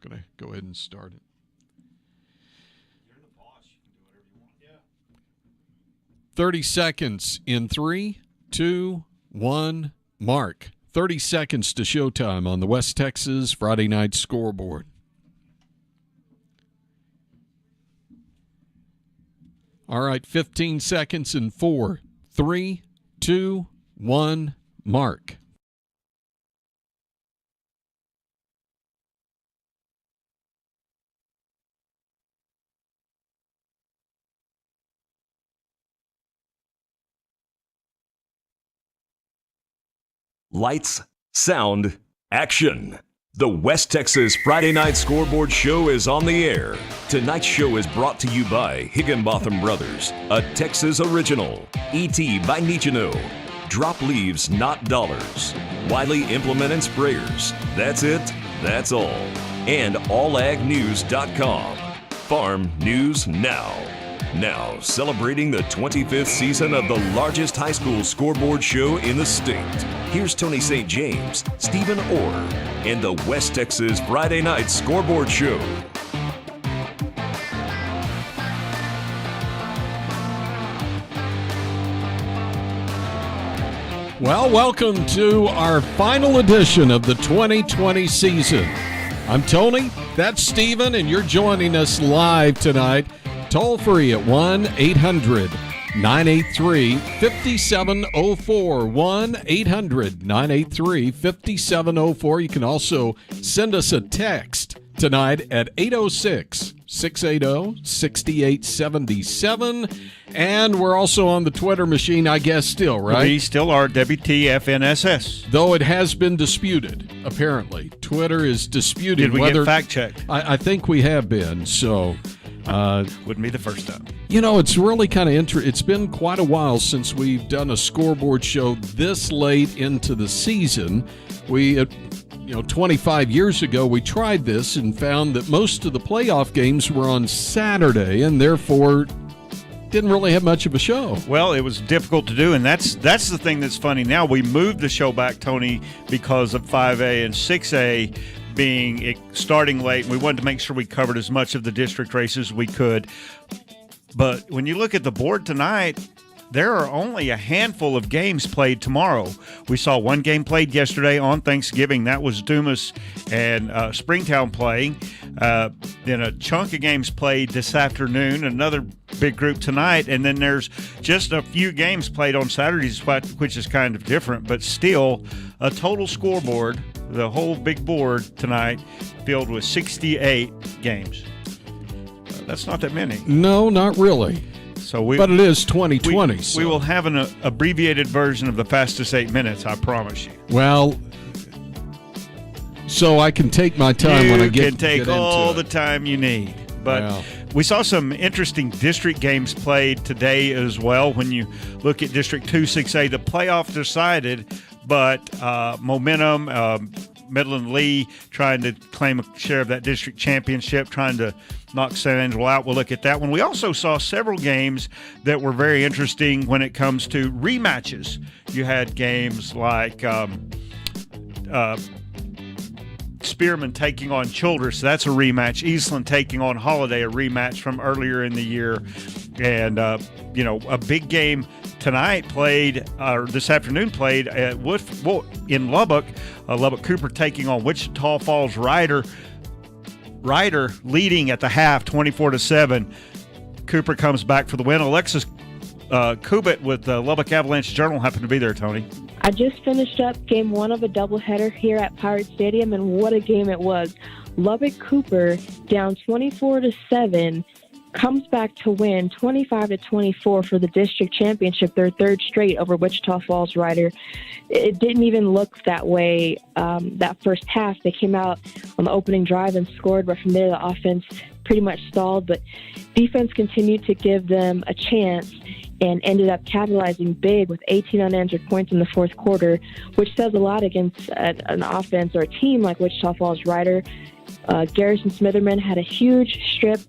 going to go ahead and start it. You're the boss. You can do whatever you want. Yeah. 30 seconds in 3, 2, 1, mark. 30 seconds to showtime on the West Texas Friday Night Scoreboard. All right, 15 seconds in 4, 3, 2, 1, mark. Lights, sound, action. The West Texas Friday Night Scoreboard Show is on the air. Tonight's show is brought to you by Higginbotham Brothers, a Texas original. E.T. by Nichino. Drop leaves, not dollars. Wiley Implement and Sprayers. That's it, that's all. And allagnews.com. Farm News Now. Now, celebrating the 25th season of the largest high school scoreboard show in the state. Here's Tony St. James, Stephen Orr, and the West Texas Friday Night Scoreboard Show. Well, welcome to our final edition of the 2020 season. I'm Tony, that's Stephen, and you're joining us live tonight. Toll free at 1-800-983-5704. 1-800-983-5704. You can also send us a text tonight at 806-680-6877. And we're also on the Twitter machine, I guess, still, right? We still are WTFNSS. Though it has been disputed, apparently. Twitter is disputed. Did we get fact-checked? I think we have been, so... Wouldn't be the first time. You know, it's really kind of interesting. It's been quite a while since we've done a scoreboard show this late into the season. We, 25 years ago, we tried this and found that most of the playoff games were on Saturday and therefore didn't really have much of a show. Well, it was difficult to do, and that's the thing that's funny now. We moved the show back, Tony, because of 5A and 6A starting late, and we wanted to make sure we covered as much of the district races as we could. But when you look at the board tonight, there are only a handful of games played tomorrow. We saw one game played yesterday on Thanksgiving. That was Dumas and Springtown playing. Then a chunk of games played this afternoon, another big group tonight, and then there's just a few games played on Saturdays, which is kind of different, but still a total scoreboard, the whole big board tonight, filled with 68 games. That's not that many. No, not really. But it is 2020. We will have an abbreviated version of the fastest 8 minutes, I promise you. Well, so I can take my time when I get into it. You can take all the time you need. But we saw some interesting district games played today as well. When you look at District 2, 6A, the playoff decided, but momentum, Midland Lee trying to claim a share of that district championship, trying to knock San Angelo out. We'll look at that one. We also saw several games that were very interesting when it comes to rematches. You had games like Spearman taking on Childress. That's a rematch. Eastland taking on Holiday, a rematch from earlier in the year. And, a big game tonight this afternoon played at in Lubbock. Lubbock Cooper taking on Wichita Falls Ryder leading at the half, 24-7. Cooper comes back for the win. Alexis Kubit with the Lubbock Avalanche Journal happened to be there, Tony. I just finished up game one of a doubleheader here at Pirate Stadium, and what a game it was. Lubbock Cooper down 24-7 comes back to win 25-24 for the district championship, their third straight over Wichita Falls Ryder. It didn't even look that way that first half. They came out on the opening drive and scored, but from there the offense pretty much stalled, but defense continued to give them a chance and ended up capitalizing big with 18 unanswered points in the fourth quarter, which says a lot against an offense or a team like Wichita Falls Ryder. Garrison Smitherman had a huge strip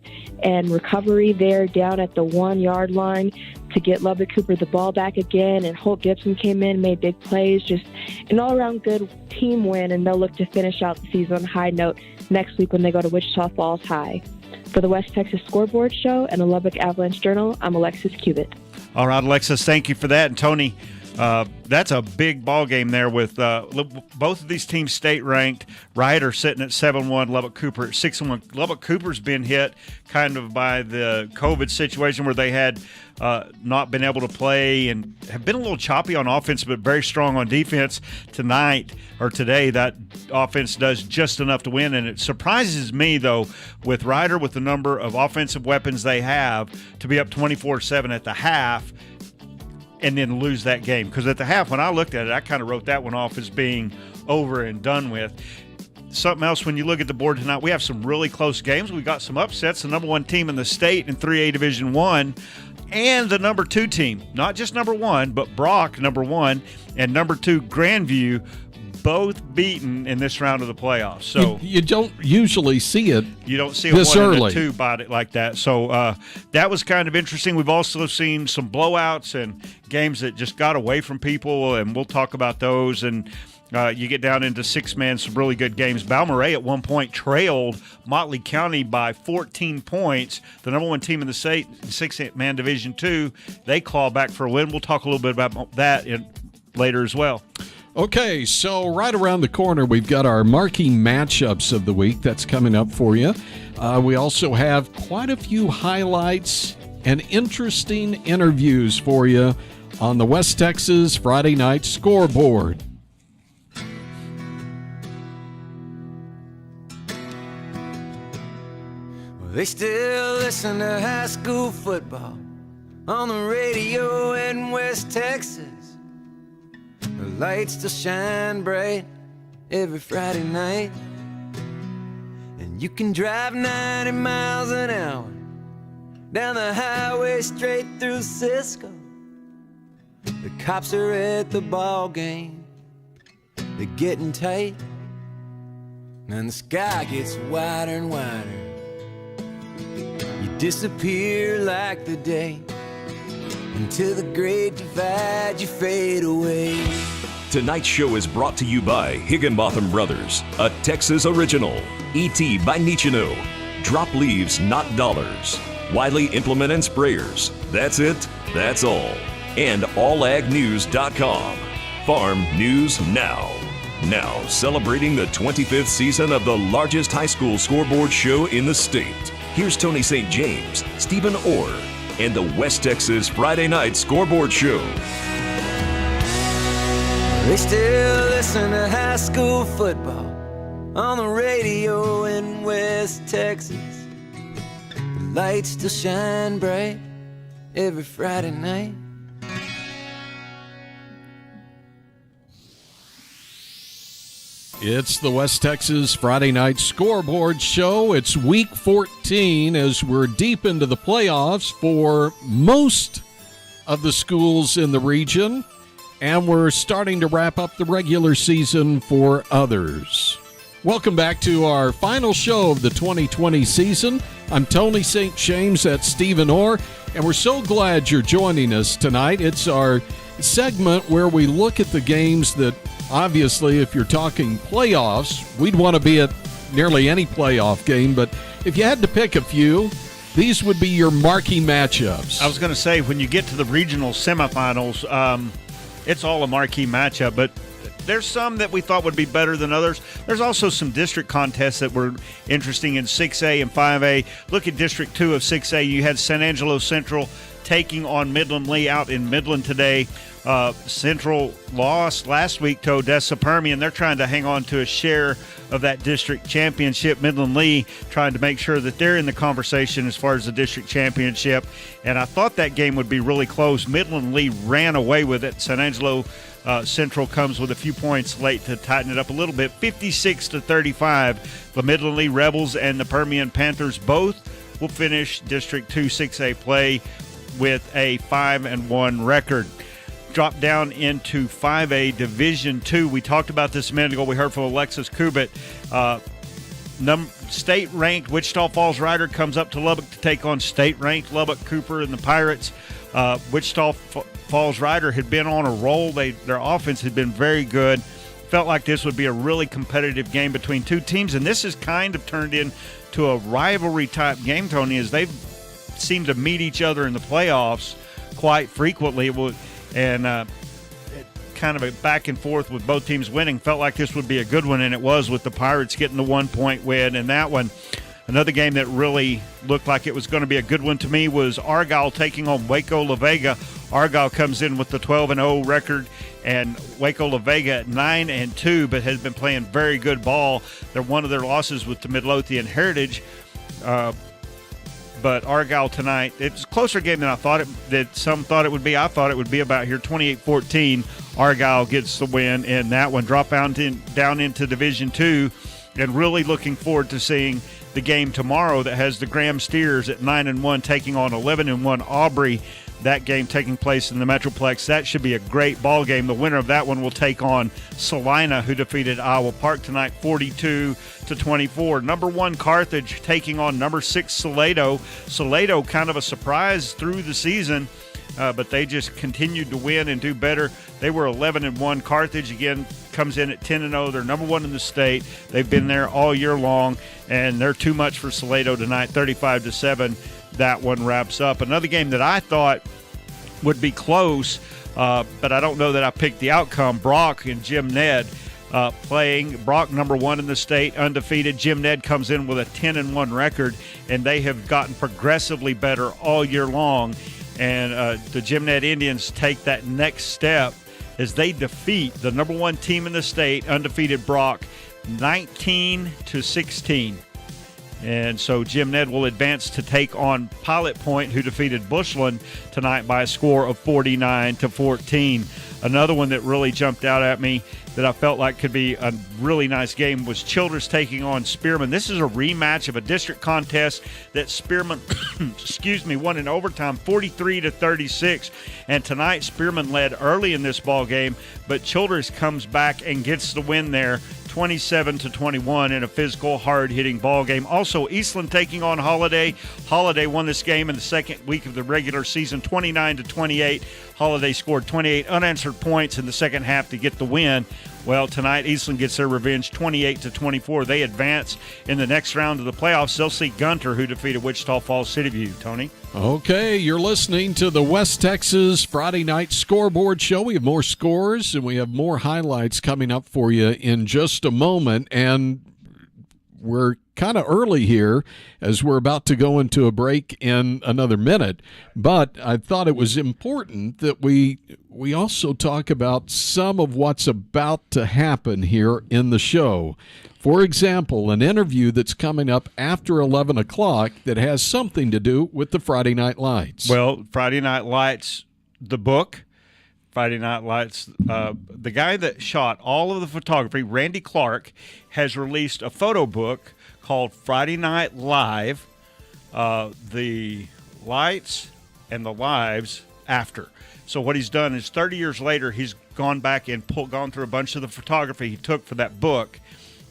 and recovery there down at the 1-yard line to get Lubbock Cooper the ball back again, and Holt Gibson came in, made big plays, just an all-around good team win, and they'll look to finish out the season on a high note next week when they go to Wichita Falls High. For the West Texas Scoreboard Show and the Lubbock Avalanche Journal, I'm Alexis Cubitt. All right, Alexis, thank you for that. And Tony, that's a big ball game there with both of these teams state-ranked. Ryder sitting at 7-1, Lubbock Cooper at 6-1. Lubbock Cooper's been hit kind of by the COVID situation where they had not been able to play and have been a little choppy on offense but very strong on defense. Today, that offense does just enough to win. And it surprises me, though, with Ryder, with the number of offensive weapons they have, to be up 24-7 at the half and then lose that game. Because at the half, when I looked at it, I kind of wrote that one off as being over and done with. Something else, when you look at the board tonight, we have some really close games. We got some upsets. The number one team in the state in 3A Division I and the number two team, not just number one, but Brock, number one, and number two, Grandview, both beaten in this round of the playoffs. So you don't usually see it. You don't see this a one early. and a two bite it like that. So that was kind of interesting. We've also seen some blowouts and games that just got away from people, and we'll talk about those. And you get down into six-man, some really good games. Balmorhea at one point trailed Motley County by 14 points. The number one team in the state, six-man Division II, they claw back for a win. We'll talk a little bit about that later as well. Okay, so right around the corner, we've got our marquee matchups of the week. That's coming up for you. We also have quite a few highlights and interesting interviews for you on the West Texas Friday Night Scoreboard. They still listen to high school football on the radio in West Texas. The lights still shine bright every Friday night. And you can drive 90 miles an hour down the highway straight through Cisco. The cops are at the ball game, they're getting tight, and the sky gets wider and wider. You disappear like the day, until the great divide you fade away. Tonight's show is brought to you by Higginbotham Brothers, a Texas original. E.T. by Nichino. Drop leaves, not dollars. Wiley Implement and Sprayers. That's it, that's all. And allagnews.com. Farm News Now. Now celebrating the 25th season of the largest high school scoreboard show in the state. Here's Tony St. James, Stephen Orr, and the West Texas Friday Night Scoreboard Show. They still listen to high school football on the radio in West Texas. The lights still shine bright every Friday night. It's the West Texas Friday Night Scoreboard Show. It's week 14 as we're deep into the playoffs for most of the schools in the region, and we're starting to wrap up the regular season for others. Welcome back to our final show of the 2020 season. I'm Tony St. James at Stephen Orr, and we're so glad you're joining us tonight. It's our segment where we look at the games that, obviously, if you're talking playoffs, we'd want to be at nearly any playoff game, but if you had to pick a few, these would be your marquee matchups. I was going to say, when you get to the regional semifinals, it's all a marquee matchup, but there's some that we thought would be better than others. There's also some district contests that were interesting in 6A and 5A. Look at District 2 of 6A. You had San Angelo Central taking on Midland Lee out in Midland today. Central lost last week to Odessa Permian. They're trying to hang on to a share of that district championship. Midland Lee trying to make sure that they're in the conversation as far as the district championship. And I thought that game would be really close. Midland Lee ran away with it. San Angelo Central comes with a few points late to tighten it up a little bit. 56-35. The Midland Lee Rebels and the Permian Panthers both will finish District 2 6A play with a 5-1 record. Drop down into 5A Division II. We talked about this a minute ago. We heard from Alexis Cubitt. State-ranked Wichita Falls Rider comes up to Lubbock to take on state-ranked Lubbock Cooper and the Pirates. Wichita Falls Rider had been on a roll. Their offense had been very good. felt like this would be a really competitive game between two teams, and this has kind of turned into a rivalry-type game, Tony, as they've seemed to meet each other in the playoffs quite frequently, and kind of a back and forth with both teams winning. Felt like this would be a good one, and it was, with the Pirates getting the 1-point win. And that one, another game that really looked like it was going to be a good one to me, was Argyle taking on Waco La Vega. Argyle comes in with the 12-0 record, and Waco La Vega at 9-2, but has been playing very good ball. One of their losses was to Midlothian Heritage. But Argyle tonight, it's a closer game than some thought it would be. I thought it would be about here, 28-14. Argyle gets the win in that one. Drop down into Division II, and really looking forward to seeing the game tomorrow that has the Graham Steers at 9-1 taking on 11-1 Aubrey. That game taking place in the Metroplex. That should be a great ball game. The winner of that one will take on Salina, who defeated Iowa Park tonight 42-24. Number 1 Carthage taking on number 6 Salado. Salado kind of a surprise through the season, but they just continued to win and do better. They were 11-1. Carthage again comes in at 10-0. They're number 1 in the state. They've been there all year long, and they're too much for Salado tonight, 35-7. That one wraps up. Another game that I thought would be close, but I don't know that I picked the outcome. Brock and Jim Ned playing. Brock, number 1 in the state, undefeated. Jim Ned comes in with a 10-1 record, and they have gotten progressively better all year long. And the Jim Ned Indians take that next step as they defeat the number 1 team in the state, undefeated Brock, 19-16. And so Jim Ned will advance to take on Pilot Point, who defeated Bushland tonight by a score of 49-14. Another one that really jumped out at me that I felt like could be a really nice game was Childress taking on Spearman. This is a rematch of a district contest that Spearman won in overtime 43-36. And tonight Spearman led early in this ball game, but Childress comes back and gets the win there, 27-21 in a physical, hard-hitting ball game. Also, Eastland taking on Holiday. Holiday won this game in the second week of the regular season, 29-28. Holiday scored 28 unanswered points in the second half to get the win. Well, tonight Eastland gets their revenge, 28-24. They advance in the next round of the playoffs. They'll see Gunter, who defeated Wichita Falls City View. Tony? Okay, you're listening to the West Texas Friday Night Scoreboard Show. We have more scores and we have more highlights coming up for you in just a moment. And we're kind of early here as we're about to go into a break in another minute. But I thought it was important that we also talk about some of what's about to happen here in the show. For example, an interview that's coming up after 11 o'clock that has something to do with the Friday Night Lights. Well, Friday Night Lights, the book, Friday Night Lights, the guy that shot all of the photography, Randy Clark, has released a photo book called Friday Night Live, The Lights and the Lives After. So what he's done is 30 years later, he's gone back and gone through a bunch of the photography he took for that book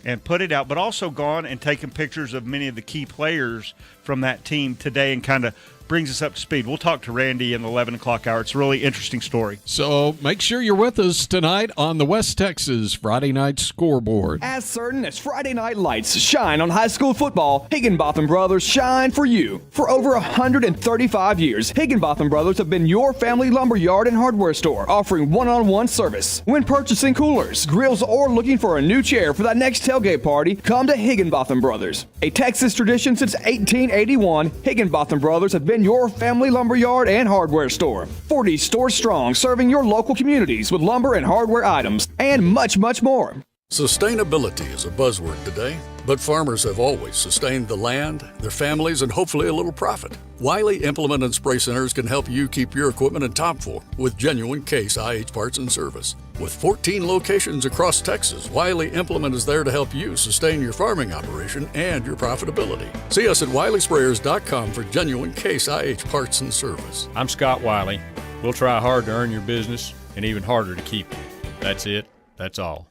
and put it out, but also gone and taken pictures of many of the key players from that team today and kind of brings us up to speed. We'll talk to Randy in the 11 o'clock hour. It's a really interesting story. So make sure you're with us tonight on the West Texas Friday Night Scoreboard. As certain as Friday Night Lights shine on high school football, Higginbotham Brothers shine for you. For over 135 years, Higginbotham Brothers have been your family lumberyard and hardware store, offering one-on-one service. When purchasing coolers, grills, or looking for a new chair for that next tailgate party, come to Higginbotham Brothers. A Texas tradition since 1881, Higginbotham Brothers have been your family lumberyard and hardware store. 40 stores strong, serving your local communities with lumber and hardware items, and much, much more. Sustainability is a buzzword today, but farmers have always sustained the land, their families, and hopefully a little profit. Wiley Implement and Spray Centers can help you keep your equipment in top form with genuine Case IH parts and service. With 14 locations across Texas, Wiley Implement is there to help you sustain your farming operation and your profitability. See us at WileySprayers.com for genuine Case IH parts and service. I'm Scott Wiley. We'll try hard to earn your business and even harder to keep it. That's it. That's all.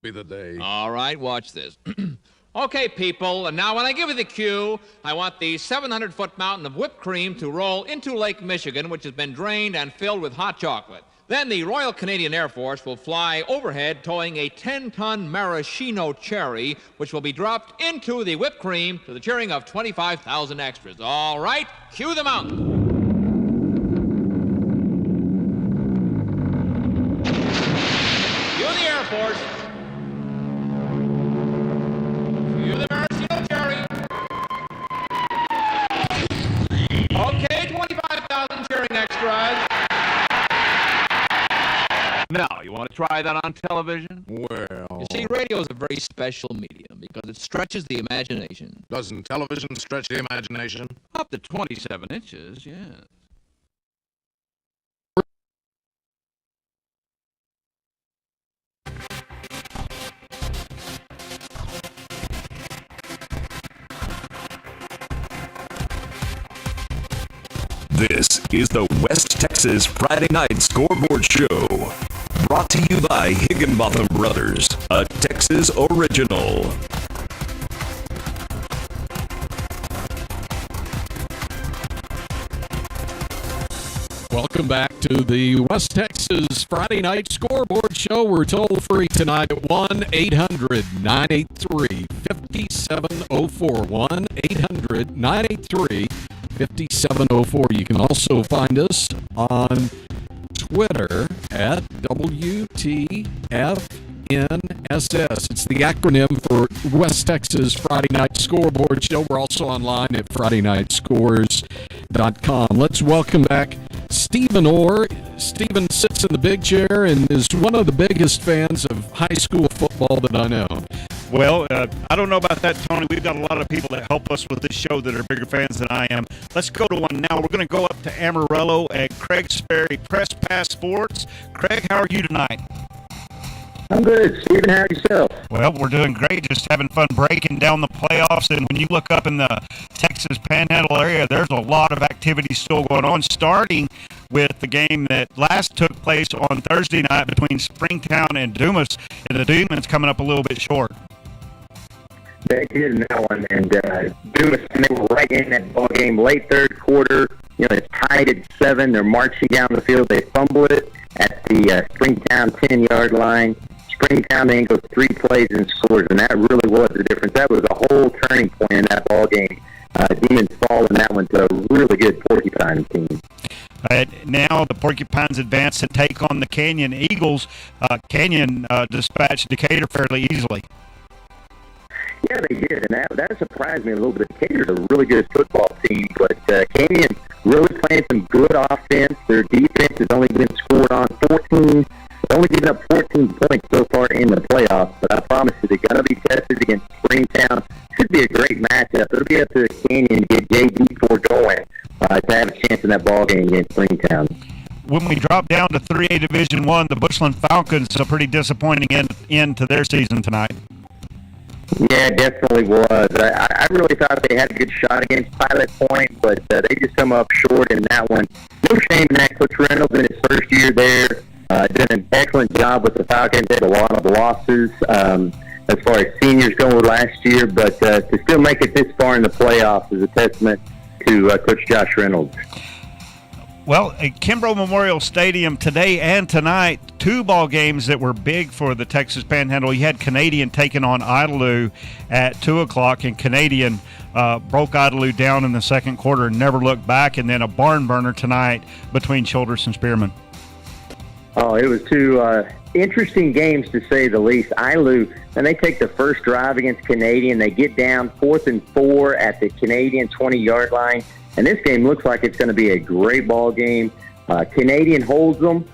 Be the day. All right, watch this. Okay, people, and now when I give you the cue, I want the 700-foot mountain of whipped cream to roll into Lake Michigan, which has been drained and filled with hot chocolate. Then the Royal Canadian Air Force will fly overhead towing a 10-ton maraschino cherry, which will be dropped into the whipped cream to the cheering of 25,000 extras. All right, cue the mountain. Cue the Air Force. Cue the maraschino cherry. Okay, 25,000 cheering extras. Now, you want to try that on television? Well, You see, radio is a very special medium because it stretches the imagination. doesn't television stretch the imagination? Up to 27 inches, yes. This is the West Texas Friday Night Scoreboard Show. Brought to you by Higginbotham Brothers, a Texas original. Welcome back to the West Texas Friday Night Scoreboard Show. We're toll free tonight at 1-800-983-5704. 1-800-983-5704. You can also find us on Twitter at WTFNSS. It's the acronym for West Texas Friday Night Scoreboard Show. We're also online at FridayNightScores.com. Let's welcome back Stephen Orr. Stephen sits in the big chair and is one of the biggest fans of high school football that I know. Well, I don't know about that, Tony. We've got a lot of people that help us with this show that are bigger fans than I am. Let's go to one now. We're going to go up to Amarillo at Craig Sperry, Press Pass Sports. Craig, how are you tonight? I'm good, Stephen. How are yourself? Well, we're doing great, just having fun breaking down the playoffs. And when you look up in the Texas Panhandle area, there's a lot of activity still going on, starting with the game that last took place on Thursday night between Springtown and Dumas. And the Demons coming up a little bit short. They did in that one, and Dumas, they were right in that ball game late third quarter. You know, it's tied at 7. They're marching down the field. They fumble it at the Springtown 10-yard line. Springtown then goes 3 plays and scores, and that really was the difference. That was a whole turning point in that ball game. Demons fall in that one to a really good Porcupine team. Now the Porcupines advance to take on the Canyon Eagles. Canyon dispatched Decatur fairly easily. Yeah, they did, and that surprised me a little bit. Decatur's a really good football team, but Canyon really playing some good offense. Their defense has only been scored on 14. They've only given up 14 points so far in the playoffs, but I promise you they're going to be tested against Springtown. Should be a great matchup. It'll be up to the Canyon to get JD4 going to have a chance in that ball game against Springtown. When we drop down to 3A Division I, the Bushland Falcons a pretty disappointing end to their season tonight. Yeah, it definitely was. I really thought they had a good shot against Pilot Point, but they just come up short in that one. No shame in that. Coach Reynolds in his first year there did an excellent job with the Falcons. They had a lot of losses as far as seniors go last year, but to still make it this far in the playoffs is a testament to Coach Josh Reynolds. Well, at Kimbrough Memorial Stadium today and tonight, 2 ball games that were big for the Texas Panhandle. You had Canadian taking on Idalou at 2 o'clock, and Canadian broke Idalou down in the second quarter and never looked back, and then a barn burner tonight between Childress and Spearman. Oh, it was 2 interesting games to say the least. Idalou, and they take the first drive against Canadian. They get down 4th and 4 at the Canadian 20-yard line. And this game looks like it's going to be a great ball game. Canadian holds them.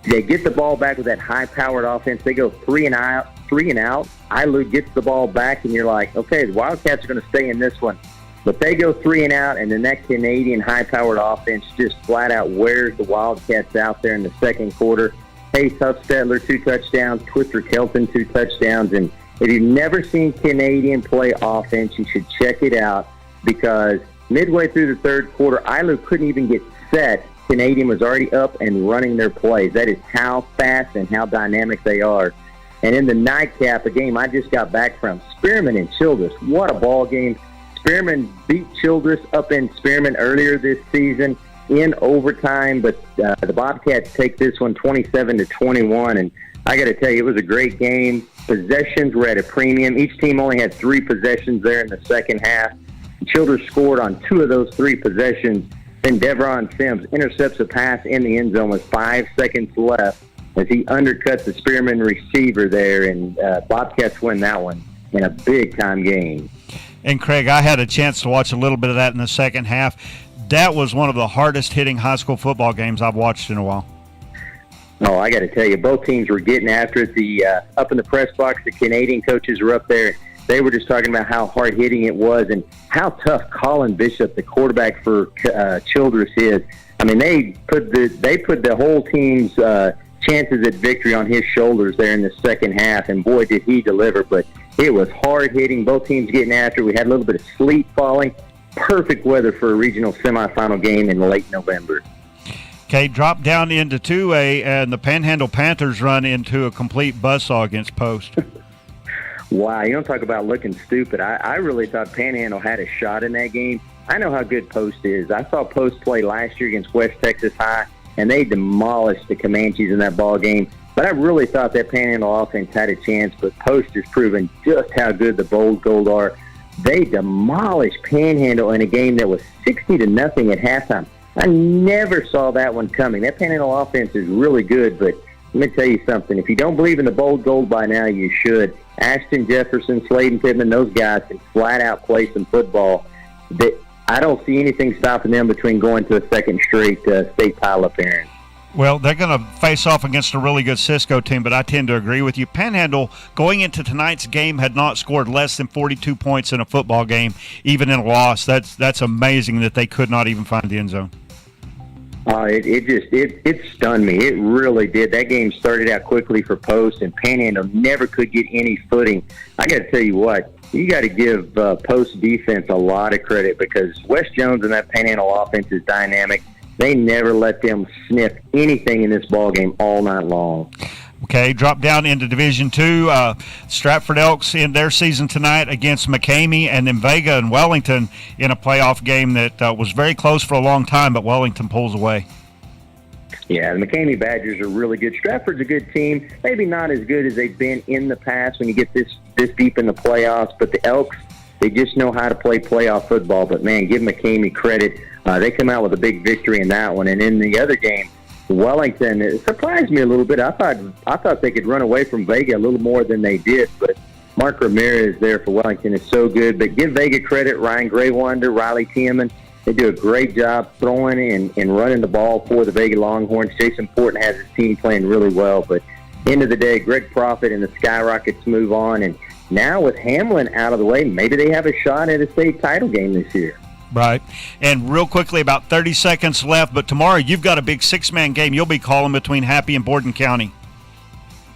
They get the ball back with that high-powered offense. They go 3 and out. Idalou gets the ball back, and you're like, okay, the Wildcats are going to stay in this one. But they go 3 and out, and then that Canadian high-powered offense just flat-out wears the Wildcats out there in the second quarter. Pace Huffstetler, 2 touchdowns. Twister Kelton, 2 touchdowns. And if you've never seen Canadian play offense, you should check it out because midway through the third quarter, Idalou couldn't even get set. Canadian was already up and running their plays. That is how fast and how dynamic they are. And in the nightcap, a game I just got back from, Spearman and Childress. What a ball game. Spearman beat Childress up in Spearman earlier this season. in overtime, but the Bobcats take this one 27-21. And I got to tell you, it was a great game. Possessions were at a premium. Each team only had 3 possessions there in the second half. Childers scored on 2 of those 3 possessions. Then Devron Sims intercepts a pass in the end zone with 5 seconds left as he undercuts the Spearman receiver there, and Bobcats win that one in a big-time game. And, Craig, I had a chance to watch a little bit of that in the second half. That was one of the hardest-hitting high school football games I've watched in a while. Oh, I got to tell you, both teams were getting after it. Up in the press box, the Canadian coaches were up there. They were just talking about how hard-hitting it was and how tough Colin Bishop, the quarterback for Childress, is. I mean, they put the whole team's chances at victory on his shoulders there in the second half, and boy, did he deliver. But it was hard-hitting, both teams getting after it. We had a little bit of sleet falling. Perfect weather for a regional semifinal game in late November. Okay, drop down into 2A, and the Panhandle Panthers run into a complete buzzsaw against Post. Wow, you don't talk about looking stupid. I really thought Panhandle had a shot in that game. I know how good Post is. I saw Post play last year against West Texas High, and they demolished the Comanches in that ball game. But I really thought that Panhandle offense had a chance, but Post has proven just how good the Bold Gold are. They demolished Panhandle in a game that was 60-0 at halftime. I never saw that one coming. That Panhandle offense is really good, but let me tell you something. If you don't believe in the Bold Gold by now, you should. Ashton Jefferson, Sladen Pittman, those guys can flat out play some football. I don't see anything stopping them between going to a second straight state title appearance. Well, they're going to face off against a really good Cisco team, but I tend to agree with you. Panhandle, going into tonight's game, had not scored less than 42 points in a football game, even in a loss. That's amazing that they could not even find the end zone. It stunned me. It really did. That game started out quickly for Post, and Panhandle never could get any footing. I got to tell you what, you got to give Post defense a lot of credit because Wes Jones and that Panhandle offense is dynamic. They never let them sniff anything in this ball game all night long. Okay, drop down into Division II. Stratford Elks in their season tonight against McCamey, and then Vega and Wellington in a playoff game that was very close for a long time, but Wellington pulls away. Yeah, the McCamey Badgers are really good. Stratford's a good team. Maybe not as good as they've been in the past when you get this deep in the playoffs, but the Elks, they just know how to play playoff football. But, man, give McCamey credit. They come out with a big victory in that one. And in the other game, Wellington, it surprised me a little bit. I thought they could run away from Vega a little more than they did, but Mark Ramirez there for Wellington is so good. But give Vega credit, Ryan Graywander, Riley Tiemann. They do a great job throwing and running the ball for the Vega Longhorns. Jason Porton has his team playing really well. But end of the day, Greg Profit and the Skyrockets move on. And now with Hamlin out of the way, maybe they have a shot at a state title game this year. Right. And real quickly, about 30 seconds left, but tomorrow you've got a big 6-man game you'll be calling between Happy and Borden County.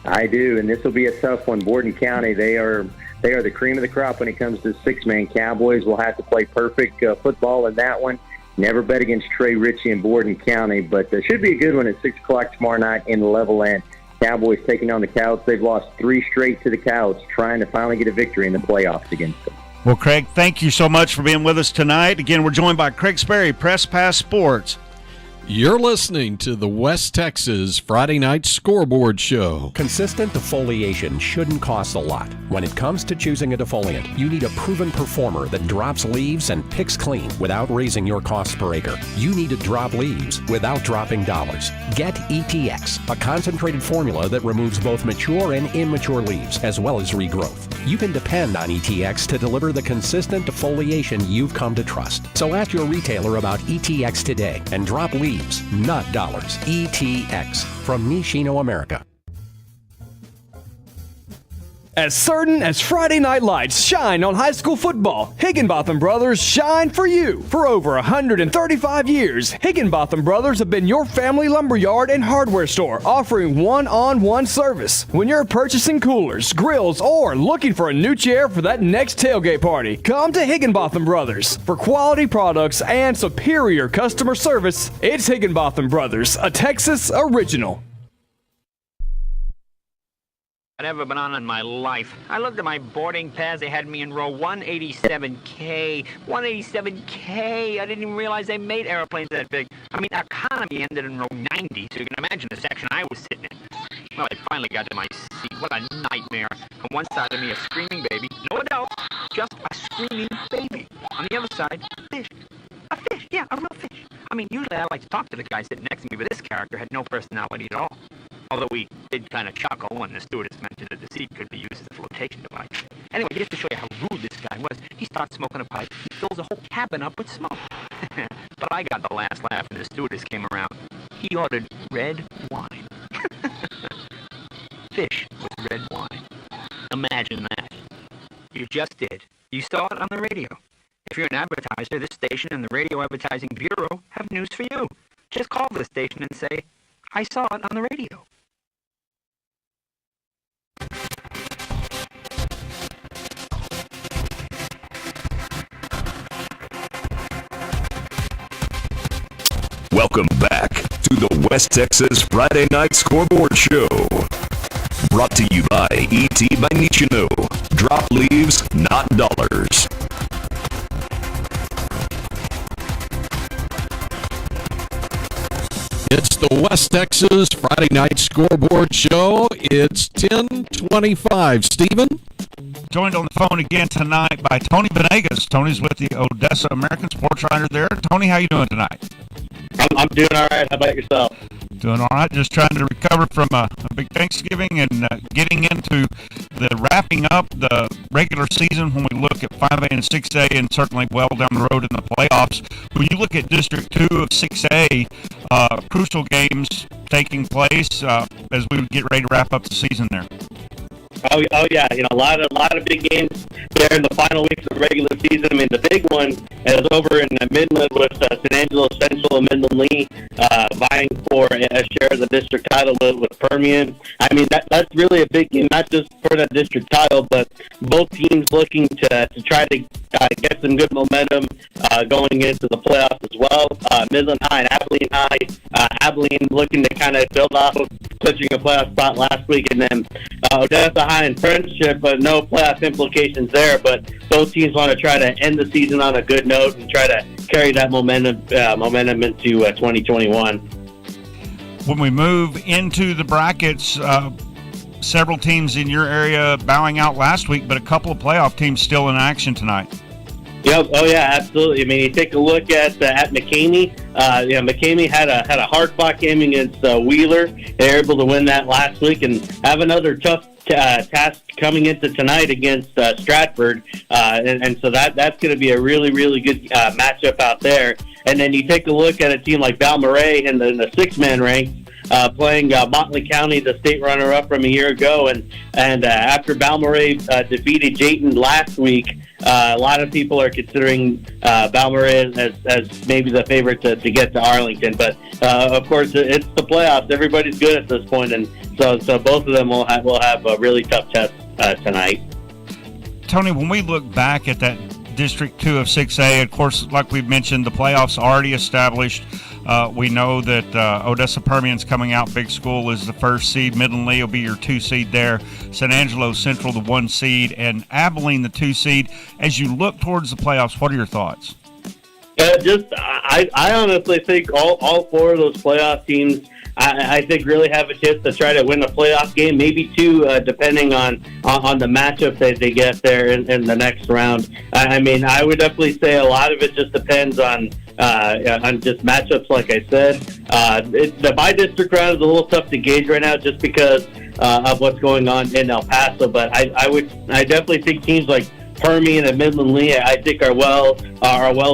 I do, and this will be a tough one. Borden County, they are the cream of the crop when it comes to 6-man. Cowboys will have to play perfect football in that one. Never bet against Trey Ritchie in Borden County, but there should be a good one at 6 o'clock tomorrow night in Levelland. Cowboys taking on the Cows. They've lost 3 straight to the Cows, trying to finally get a victory in the playoffs against them. Well, Craig, thank you so much for being with us tonight. Again, we're joined by Craig Sperry, Press Pass Sports. You're listening to the West Texas Friday Night Scoreboard Show. Consistent defoliation shouldn't cost a lot. When it comes to choosing a defoliant, you need a proven performer that drops leaves and picks clean without raising your cost per acre. You need to drop leaves without dropping dollars. Get ETX, a concentrated formula that removes both mature and immature leaves, as well as regrowth. You can depend on ETX to deliver the consistent defoliation you've come to trust. So ask your retailer about ETX today and drop leaves, not dollars. ETX from Nishino America. As certain as Friday night lights shine on high school football, Higginbotham Brothers shine for you. For over 135 years, Higginbotham Brothers have been your family lumberyard and hardware store, offering one-on-one service. When you're purchasing coolers, grills, or looking for a new chair for that next tailgate party, come to Higginbotham Brothers. For quality products and superior customer service, it's Higginbotham Brothers, a Texas original. I've ever been on in my life. I looked at my boarding pass. They had me in row 187K. 187K. I didn't even realize they made airplanes that big. I mean, economy ended in row 90, so you can imagine the section I was sitting in. Well, I finally got to my seat. What a nightmare. On one side of me, a screaming baby. No adult, just a screaming baby. On the other side, a fish. A fish, yeah, a real fish. I mean, usually I like to talk to the guy sitting next to me, but this character had no personality at all. Although we did kind of chuckle when the stewardess mentioned that the seat could be used as a flotation device. Anyway, just to show you how rude this guy was, he starts smoking a pipe. He fills the whole cabin up with smoke. But I got the last laugh when the stewardess came around. He ordered red wine. Fish with red wine. Imagine that. You just did. You saw it on the radio. If you're an advertiser, this station and the Radio Advertising Bureau have news for you. Just call the station and say, I saw it on the radio. Welcome back to the West Texas Friday Night Scoreboard Show. Brought to you by E.T. by Nichino. Drop leaves, not dollars. It's the West Texas Friday Night Scoreboard Show. It's 10:25. Stephen? Joined on the phone again tonight by Tony Venegas. Tony's with the Odessa American Sports Writer there. Tony, how you doing tonight? I'm doing all right. How about yourself? Doing all right. Just trying to recover from a big Thanksgiving and getting into the wrapping up the regular season when we look at 5A and 6A and certainly well down the road in the playoffs. When you look at District 2 of 6A, crucial games taking place as we get ready to wrap up the season there. Oh yeah, a lot of big games there in the final weeks of the regular season. I mean, the big one is over in Midland with San Angelo Central and Midland Lee vying for a share of the district title with Permian. I mean, that's really a big game, not just for the district title, but both teams looking to try to get some good momentum going into the playoffs as well. Midland High and Abilene High. Abilene looking to kind of build off of clinching a playoff spot last week, and then Odessa High and Friendship, but no playoff implications there. But both teams want to try to end the season on a good note and try to carry that momentum into 2021. When we move into the brackets, several teams in your area bowing out last week, but a couple of playoff teams still in action tonight. Yep. Oh yeah, absolutely. I mean, you take a look at McCamey. McCamey had a hard-fought game against Wheeler. They were able to win that last week and have another tough task coming into tonight against Stratford, and so that's going to be a really, really good matchup out there. And then you take a look at a team like Balmorhea in the six-man ranks, playing Motley County, the state runner-up from a year ago, and after Balmorhea defeated Jayton last week, a lot of people are considering Balmorhea as maybe the favorite to get to Arlington. But of course, it's the playoffs. Everybody's good at this point, and so both of them will have a really tough test tonight. Tony, when we look back at that District 2 of 6A, of course, like we've mentioned, the playoffs already established. We know that Odessa Permian's coming out. Big School is the first seed. Midland Lee will be your 2 seed there. San Angelo Central, the 1 seed. And Abilene, the 2 seed. As you look towards the playoffs, what are your thoughts? I honestly think all 4 of those playoff teams, I think, really have a chance to try to win a playoff game, maybe 2, depending on the matchup that they get there in the next round. I mean, I would definitely say a lot of it just depends on just matchups, like I said. The by-district round is a little tough to gauge right now just because of what's going on in El Paso, but I definitely think teams like Permian and Midland Lee, I think are well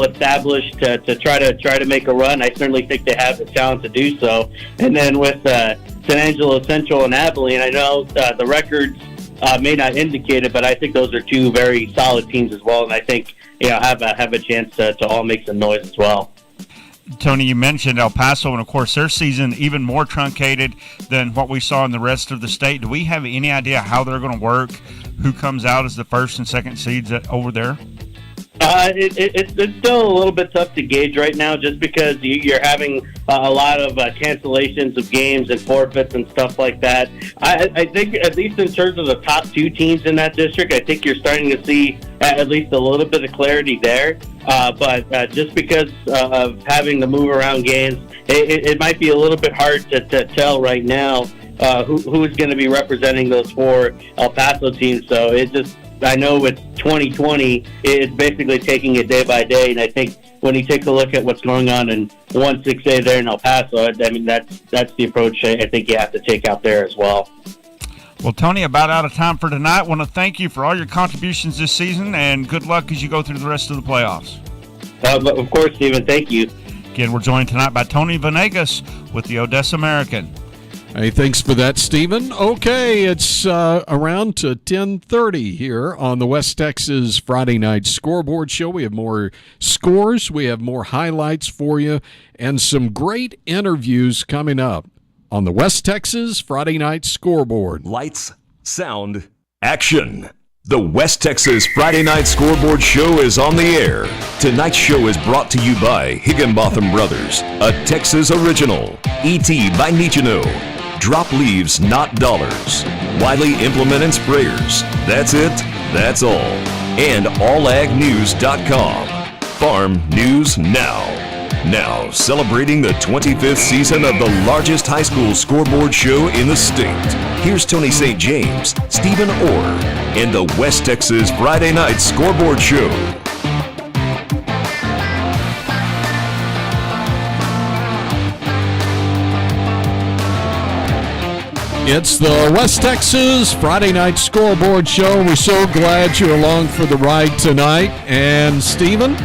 established to try to make a run. I certainly think they have the talent to do so. And then with San Angelo Central and Abilene, I know the records may not indicate it, but I think those are 2 very solid teams as well, and I think have a chance to all make some noise as well. Tony, you mentioned El Paso, and of course their season even more truncated than what we saw in the rest of the state. Do we have any idea how they're going to work? Who comes out as the first and second seeds over there? It's still a little bit tough to gauge right now, just because you're having a lot of cancellations of games and forfeits and stuff like that. I think, at least in terms of the top two teams in that district, I think you're starting to see at least a little bit of clarity there. But just because of having to move around games, it might be a little bit hard to tell right now who's going to be representing those four El Paso teams. So I know with 2020, it's basically taking it day by day, and I think when you take a look at what's going on in 1-6A there in El Paso, I mean that's the approach I think you have to take out there as well. Well, Tony, about out of time for tonight. I want to thank you for all your contributions this season, and good luck as you go through the rest of the playoffs. Of course, Stephen. Thank you. Again, we're joined tonight by Tony Venegas with the Odessa American. Hey, thanks for that, Stephen. Okay, it's around to 10:30 here on the West Texas Friday Night Scoreboard Show. We have more scores, we have more highlights for you, and some great interviews coming up on the West Texas Friday Night Scoreboard. Lights, sound, action. The West Texas Friday Night Scoreboard Show is on the air. Tonight's show is brought to you by Higginbotham Brothers, a Texas original. E.T. by Nichino. Drop leaves, not dollars. Wiley Implement and Sprayers. That's it. That's all. And allagnews.com. Farm News Now. Now, celebrating the 25th season of the largest high school scoreboard show in the state. Here's Tony St. James, Stephen Orr, and the West Texas Friday Night Scoreboard Show. It's the West Texas Friday Night Scoreboard Show. We're so glad you're along for the ride tonight. And Stephen?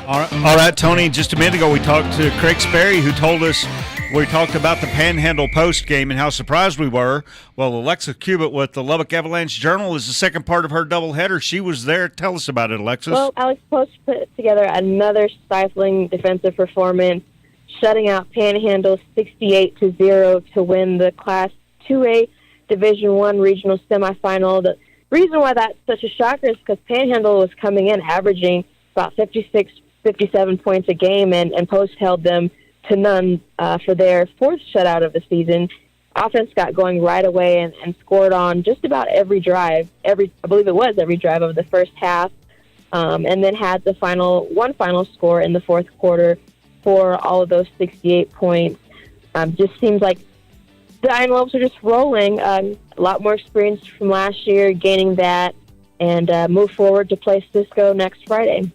All right, Tony, just a minute ago we talked to Craig Sperry, who told us, we talked about the Panhandle Post game and how surprised we were. Well, Alexa Cubitt with the Lubbock Avalanche Journal is the second part of her doubleheader. She was there. Tell us about it, Alexis. Well, Alex Post put together another stifling defensive performance, shutting out Panhandle 68-0 to win the Class 2A Division I regional semifinal. The reason why that's such a shocker is because Panhandle was coming in averaging about 57 points a game, and Post held them to none for their fourth shutout of the season. Offense got going right away and scored on just about every drive, I believe it was every drive of the first half, and then had the final score in the fourth quarter for all of those 68 points. Just seems like the Iron Wolves are just rolling. A lot more experience from last year, gaining that, and move forward to play Cisco next Friday.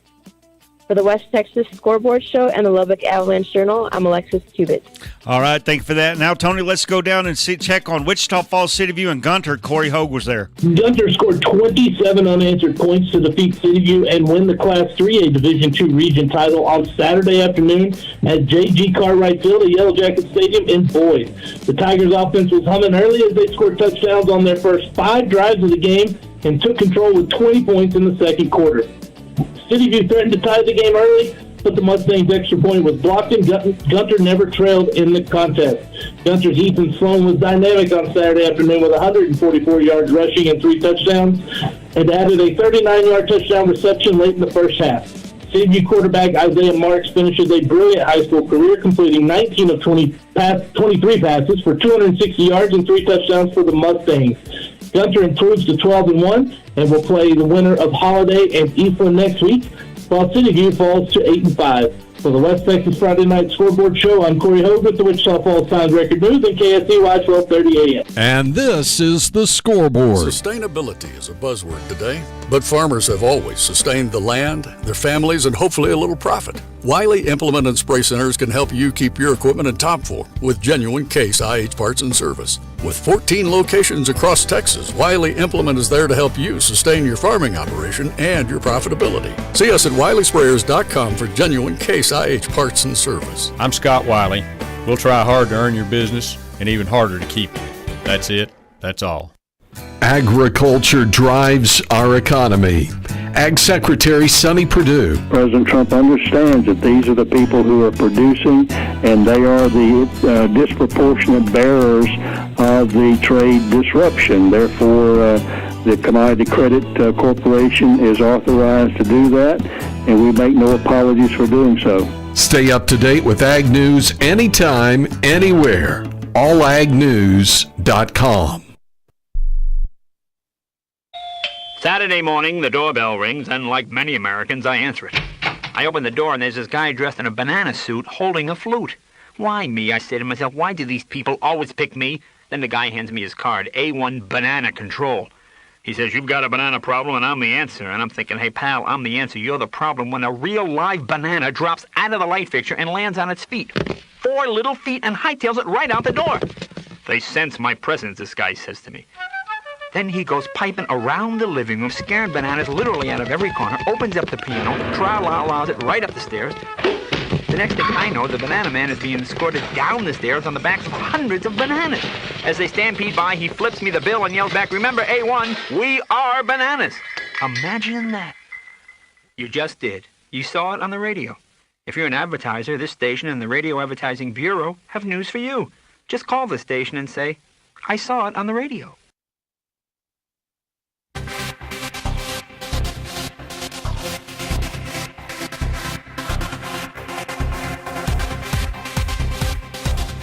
For the West Texas Scoreboard Show and the Lubbock Avalanche Journal, I'm Alexis Cubitt. All right, thank you for that. Now, Tony, let's go down and check on Wichita Falls, City View, and Gunter. Corey Hogue was there. Gunter scored 27 unanswered points to defeat City View and win the Class 3A Division II region title on Saturday afternoon at J.G. Cartwright Field at Yellow Jacket Stadium in Boyd. The Tigers' offense was humming early as they scored touchdowns on their first 5 drives of the game and took control with 20 points in the second quarter. City View threatened to tie the game early, but the Mustangs' extra point was blocked, and Gunter never trailed in the contest. Gunter's Ethan Sloan was dynamic on Saturday afternoon with 144 yards rushing and 3 touchdowns, and added a 39-yard touchdown reception late in the first half. City View quarterback Isaiah Marks finishes a brilliant high school career, completing 19 of 23 passes for 260 yards and 3 touchdowns for the Mustangs. Gunter improves to 12-1 and will play the winner of Holiday and Eastland next week, while City View falls to 8-5. For the West Texas Friday Night Scoreboard Show, I'm Corey Hogue with the Wichita Falls Times Record News and KSCY 1230 AM. And this is the Scoreboard. Sustainability is a buzzword today, but farmers have always sustained the land, their families, and hopefully a little profit. Wiley Implement and Spray Centers can help you keep your equipment in top form with genuine Case IH parts and service. With 14 locations across Texas, Wiley Implement is there to help you sustain your farming operation and your profitability. See us at WileySprayers.com for genuine Case IH parts and service. I'm Scott Wiley. We'll try hard to earn your business and even harder to keep it. That's it. That's all. Agriculture drives our economy. Ag Secretary Sonny Perdue. President Trump understands that these are the people who are producing, and they are the disproportionate bearers of the trade disruption. Therefore, the Commodity Credit Corporation is authorized to do that, and we make no apologies for doing so. Stay up to date with Ag News anytime, anywhere. allagnews.com. Saturday morning, the doorbell rings, and like many Americans, I answer it. I open the door, and there's this guy dressed in a banana suit holding a flute. Why me? I say to myself, why do these people always pick me? Then the guy hands me his card, A1 Banana Control. He says, you've got a banana problem, and I'm the answer. And I'm thinking, hey, pal, I'm the answer. You're the problem when a real live banana drops out of the light fixture and lands on its feet. 4 little feet and hightails it right out the door. They sense my presence, this guy says to me. Then he goes piping around the living room, scaring bananas literally out of every corner, opens up the piano, tra-la-la's it right up the stairs. The next thing I know, the banana man is being escorted down the stairs on the backs of hundreds of bananas. As they stampede by, he flips me the bill and yells back, remember, A1, we are bananas. Imagine that. You just did. You saw it on the radio. If you're an advertiser, this station and the Radio Advertising Bureau have news for you. Just call the station and say, I saw it on the radio.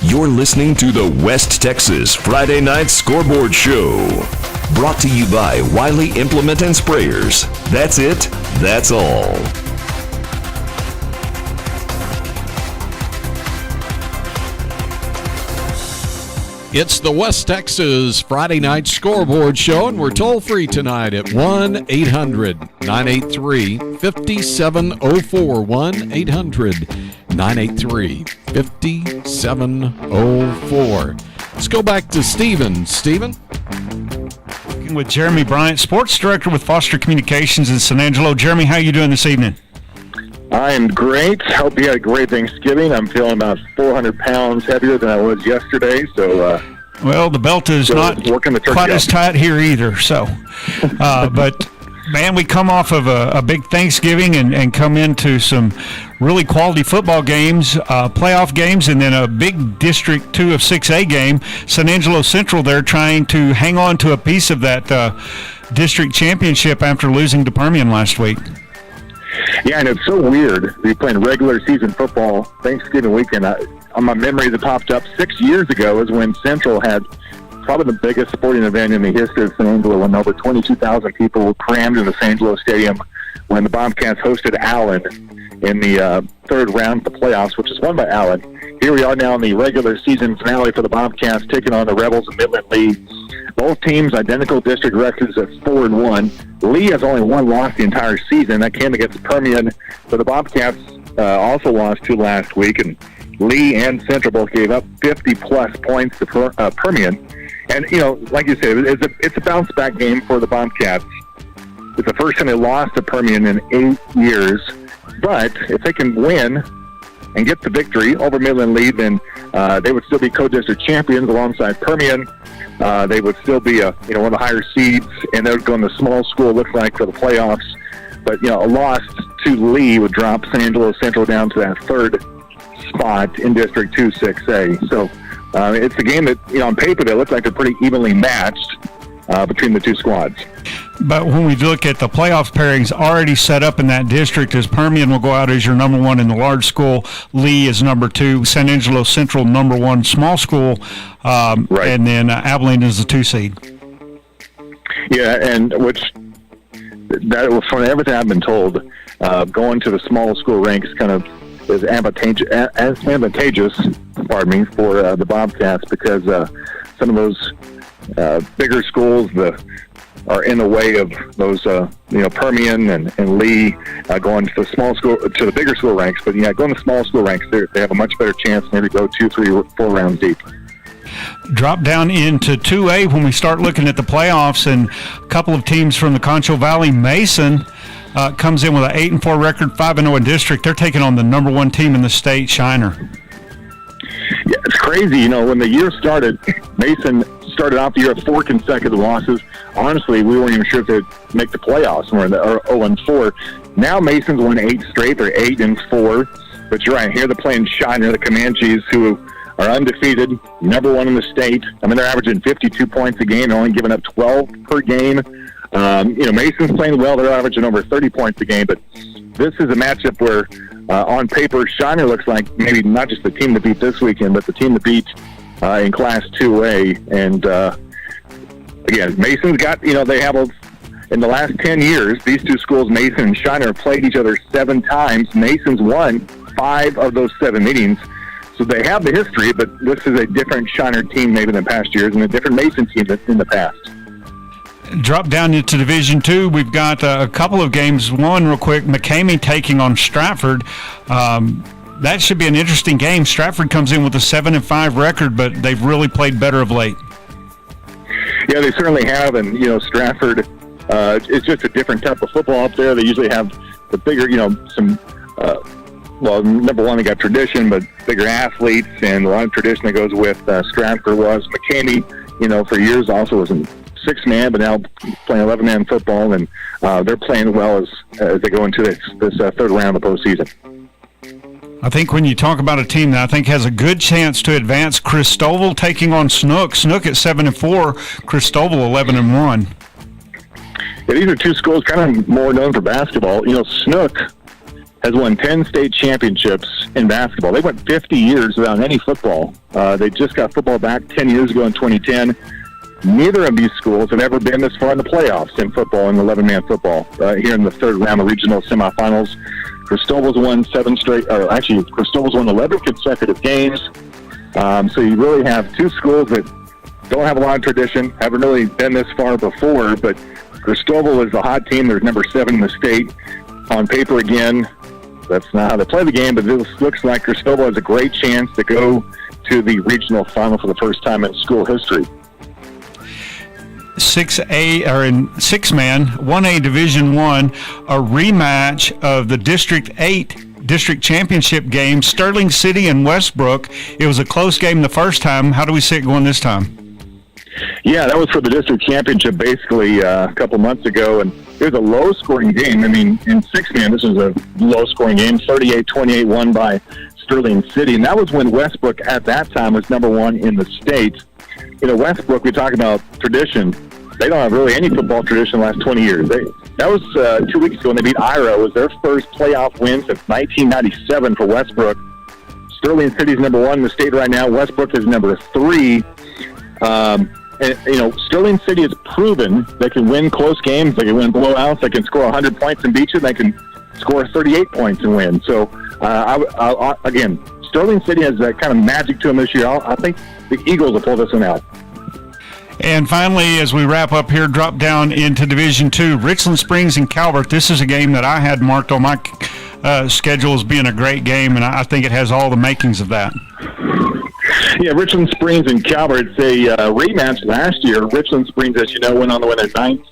You're listening to the West Texas Friday Night Scoreboard Show. Brought to you by Wiley Implement and Sprayers. That's it. That's all. It's the West Texas Friday Night Scoreboard Show, and we're toll-free tonight at 1-800-983-5704. 1-800-983-5704. Let's go back to Stephen. Stephen? Working with Jeremy Bryant, Sports Director with Foster Communications in San Angelo. Jeremy, how are you doing this evening? I am great. Hope you had a great Thanksgiving. I'm feeling about 400 pounds heavier than I was yesterday, so... well, the belt is not quite as tight here either, so... but, man, we come off of a big Thanksgiving and come into some really quality football games, playoff games, and then a big District 2 of 6A game. San Angelo Central, they're trying to hang on to a piece of that district championship after losing to Permian last week. Yeah, and it's so weird. We're playing regular season football Thanksgiving weekend. On my memory that popped up 6 years ago is when Central had probably the biggest sporting event in the history of San Angelo, when over 22,000 people were crammed in the San Angelo Stadium when the Bobcats hosted Allen in the third round of the playoffs, which was won by Allen. Here we are now in the regular season finale for the Bobcats, taking on the Rebels in Midland Lee. Both teams identical district records at 4-1. Lee has only one loss the entire season. That came against Permian. So the Bobcats also lost 2 last week, and Lee and Central both gave up 50-plus points to Permian. And, you know, like you said, it's a bounce-back game for the Bobcats. It's the first time they lost to Permian in 8 years. But if they can win and get the victory over Midland Lee, then they would still be co-district champions alongside Permian. They would still be one of the higher seeds, and they would go in the small school, it looks like, for the playoffs. But, a loss to Lee would drop San Angelo Central down to that third spot in District 2 6A. So it's a game that, on paper, they look like they're pretty evenly matched between the two squads. But when we look at the playoff pairings already set up in that district, as Permian will go out as your number 1 in the large school, Lee is number 2, San Angelo Central number 1 small school, right. And then Abilene is the 2 seed. Yeah, and that was from everything I've been told, going to the small school ranks kind of is advantageous, for the Bobcats, because some of those bigger schools are in the way of those, Permian and Lee going to the small school, to the bigger school ranks. But going to small school ranks, they have a much better chance maybe go 2, 3, 4 rounds deep. Drop down into 2A when we start looking at the playoffs, and a couple of teams from the Concho Valley. Mason comes in with an 8-4 record, 5-0 in district. They're taking on the number 1 team in the state, Shiner. Yeah, it's crazy. When the year started, Mason started off the year with 4 consecutive losses. Honestly, we weren't even sure if they'd make the playoffs. We're 0-4. Now Mason's won 8 straight. They're 8-4. But you're right. Here they're playing Shiner, the Comanches, who are undefeated, number 1 in the state. They're averaging 52 points a game, only giving up 12 per game. Mason's playing well. They're averaging over 30 points a game, but this is a matchup where, on paper, Shiner looks like maybe not just the team to beat this weekend, but the team to beat in Class 2A. And, again, Mason's got, they have in the last 10 years, these two schools, Mason and Shiner, have played each other 7 times. Mason's won 5 of those 7 meetings. So they have the history, but this is a different Shiner team maybe than past years and a different Mason team than in the past. Drop down into Division II. We've got a couple of games. One, real quick, McCamey taking on Stratford. That should be an interesting game. Stratford comes in with a 7-5 record, but they've really played better of late. Yeah, they certainly have, and Stratford it's just a different type of football up there. They usually have the bigger, some. Number one, they got tradition, but bigger athletes, and a lot of tradition that goes with Stratford was McCamey. For years also was in 6-man, but now playing 11-man football, and they're playing well as they go into this third round of the postseason. I think when you talk about a team that I think has a good chance to advance, Christoval taking on Snook. Snook at 7-4, Christoval 11-1. Yeah, these are two schools kind of more known for basketball. Snook has won 10 state championships in basketball. They went 50 years without any football. They just got football back 10 years ago in 2010. Neither of these schools have ever been this far in the playoffs in football, in 11-man football, here in the third round of regional semifinals. Christoval's won Christoval's won 11 consecutive games. So you really have two schools that don't have a lot of tradition, haven't really been this far before, but Christoval is the hot team. They're number 7 in the state. On paper, again, that's not how they play the game, but this looks like Christoval has a great chance to go to the regional final for the first time in school history. 6A, or in 6-man, 1A Division I, a rematch of the District 8 district championship game, Sterling City and Westbrook. It was a close game the first time. How do we see it going this time? Yeah, that was for the district championship basically a couple months ago, and it was a low-scoring game. I mean, in 6-man, this was a low-scoring game, 38-28 won by Sterling City, and that was when Westbrook at that time was number 1 in the state. Westbrook, we talk about tradition. They don't have really any football tradition the last 20 years. That was 2 weeks ago when they beat Ira. It was their first playoff win since 1997 for Westbrook. Sterling City's number 1 in the state right now. Westbrook is number 3. Sterling City has proven they can win close games. They can win blowouts. They can score 100 points and beat you. They can score 38 points and win. So, again, Sterling City has that kind of magic to them this year. I think the Eagles will pull this one out. And finally, as we wrap up here, drop down into Division II, Richland Springs and Calvert. This is a game that I had marked on my schedule as being a great game, and I think it has all the makings of that. Yeah, Richland Springs and Calvert, it's a rematch last year. Richland Springs, as you know, went on to win their 9th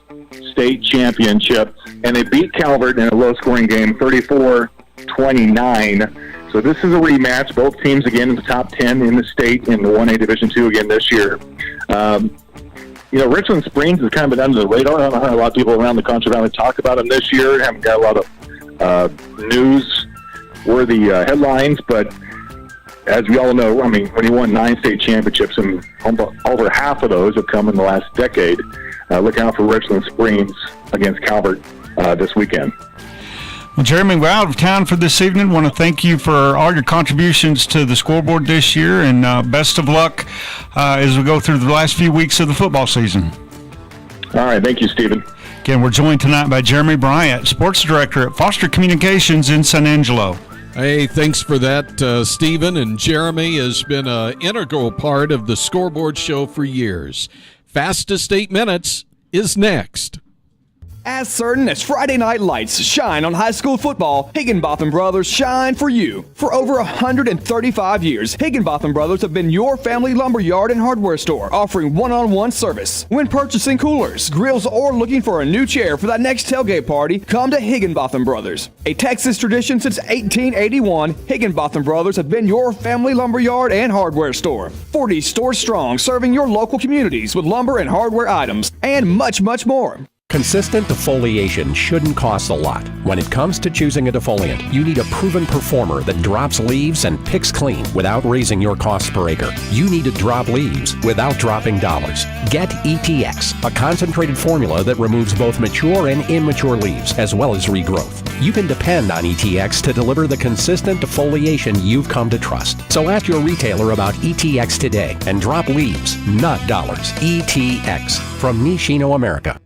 state championship, and they beat Calvert in a low-scoring game, 34-29. So this is a rematch. Both teams, again, in the top 10 in the state in the 1A Division II again this year. Richland Springs has kind of been under the radar. I don't know how a lot of people around the Contra Valley talk about them this year. Haven't got a lot of news-worthy headlines, but as we all know, when he won 9 state championships, and over half of those have come in the last decade. Look out for Richland Springs against Calvert this weekend. Well, Jeremy, we're out of town for this evening. Want to thank you for all your contributions to the scoreboard this year, and best of luck as we go through the last few weeks of the football season. All right. Thank you, Stephen. Again, we're joined tonight by Jeremy Bryant, Sports Director at Foster Communications in San Angelo. Hey, thanks for that, Stephen. And Jeremy has been an integral part of the Scoreboard show for years. Fastest 8 minutes is next. As certain as Friday night lights shine on high school football, Higginbotham Brothers shine for you. For over 135 years, Higginbotham Brothers have been your family lumberyard and hardware store, offering one-on-one service. When purchasing coolers, grills, or looking for a new chair for that next tailgate party, come to Higginbotham Brothers. A Texas tradition since 1881, Higginbotham Brothers have been your family lumberyard and hardware store. 40 stores strong, serving your local communities with lumber and hardware items, and much, much more. Consistent defoliation shouldn't cost a lot. When it comes to choosing a defoliant, you need a proven performer that drops leaves and picks clean without raising your cost per acre. You need to drop leaves without dropping dollars. Get ETX, a concentrated formula that removes both mature and immature leaves, as well as regrowth. You can depend on ETX to deliver the consistent defoliation you've come to trust. So ask your retailer about ETX today and drop leaves, not dollars. ETX from Nishino America.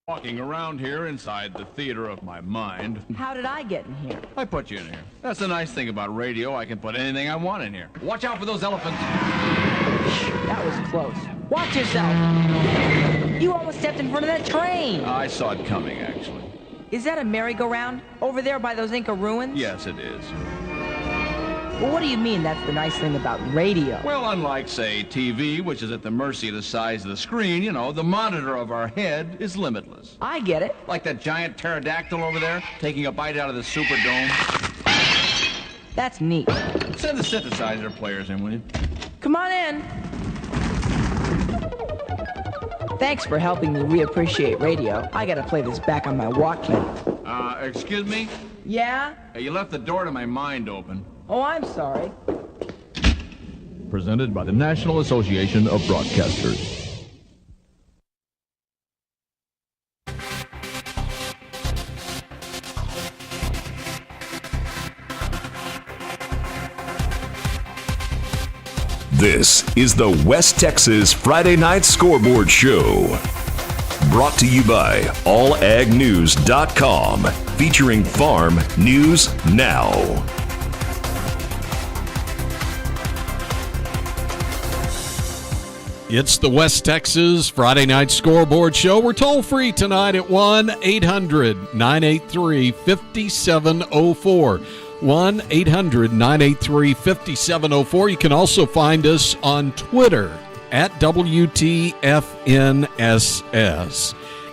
Walking around here inside the theater of my mind. How did I get in here? I put you in here. That's the nice thing about radio. I can put anything I want in here. Watch out for those elephants. That was close. Watch yourself. You almost stepped in front of that train. I saw it coming, actually. Is that a merry-go-round over there by those Inca ruins? Yes, it is. Well, what do you mean that's the nice thing about radio? Well, unlike, say, TV, which is at the mercy of the size of the screen, you know, the monitor of our head is limitless. I get it. Like that giant pterodactyl over there, taking a bite out of the Superdome. That's neat. Send the synthesizer players in, will you? Come on in. Thanks for helping me reappreciate radio. I gotta play this back on my Walkman. Excuse me? Yeah? You left the door to my mind open. Oh, I'm sorry. Presented by the National Association of Broadcasters. This is the West Texas Friday Night Scoreboard Show. Brought to you by allagnews.com, featuring Farm News Now. It's the West Texas Friday Night Scoreboard Show. We're toll-free tonight at 1-800-983-5704. 1-800-983-5704. You can also find us on Twitter at WTFNSS.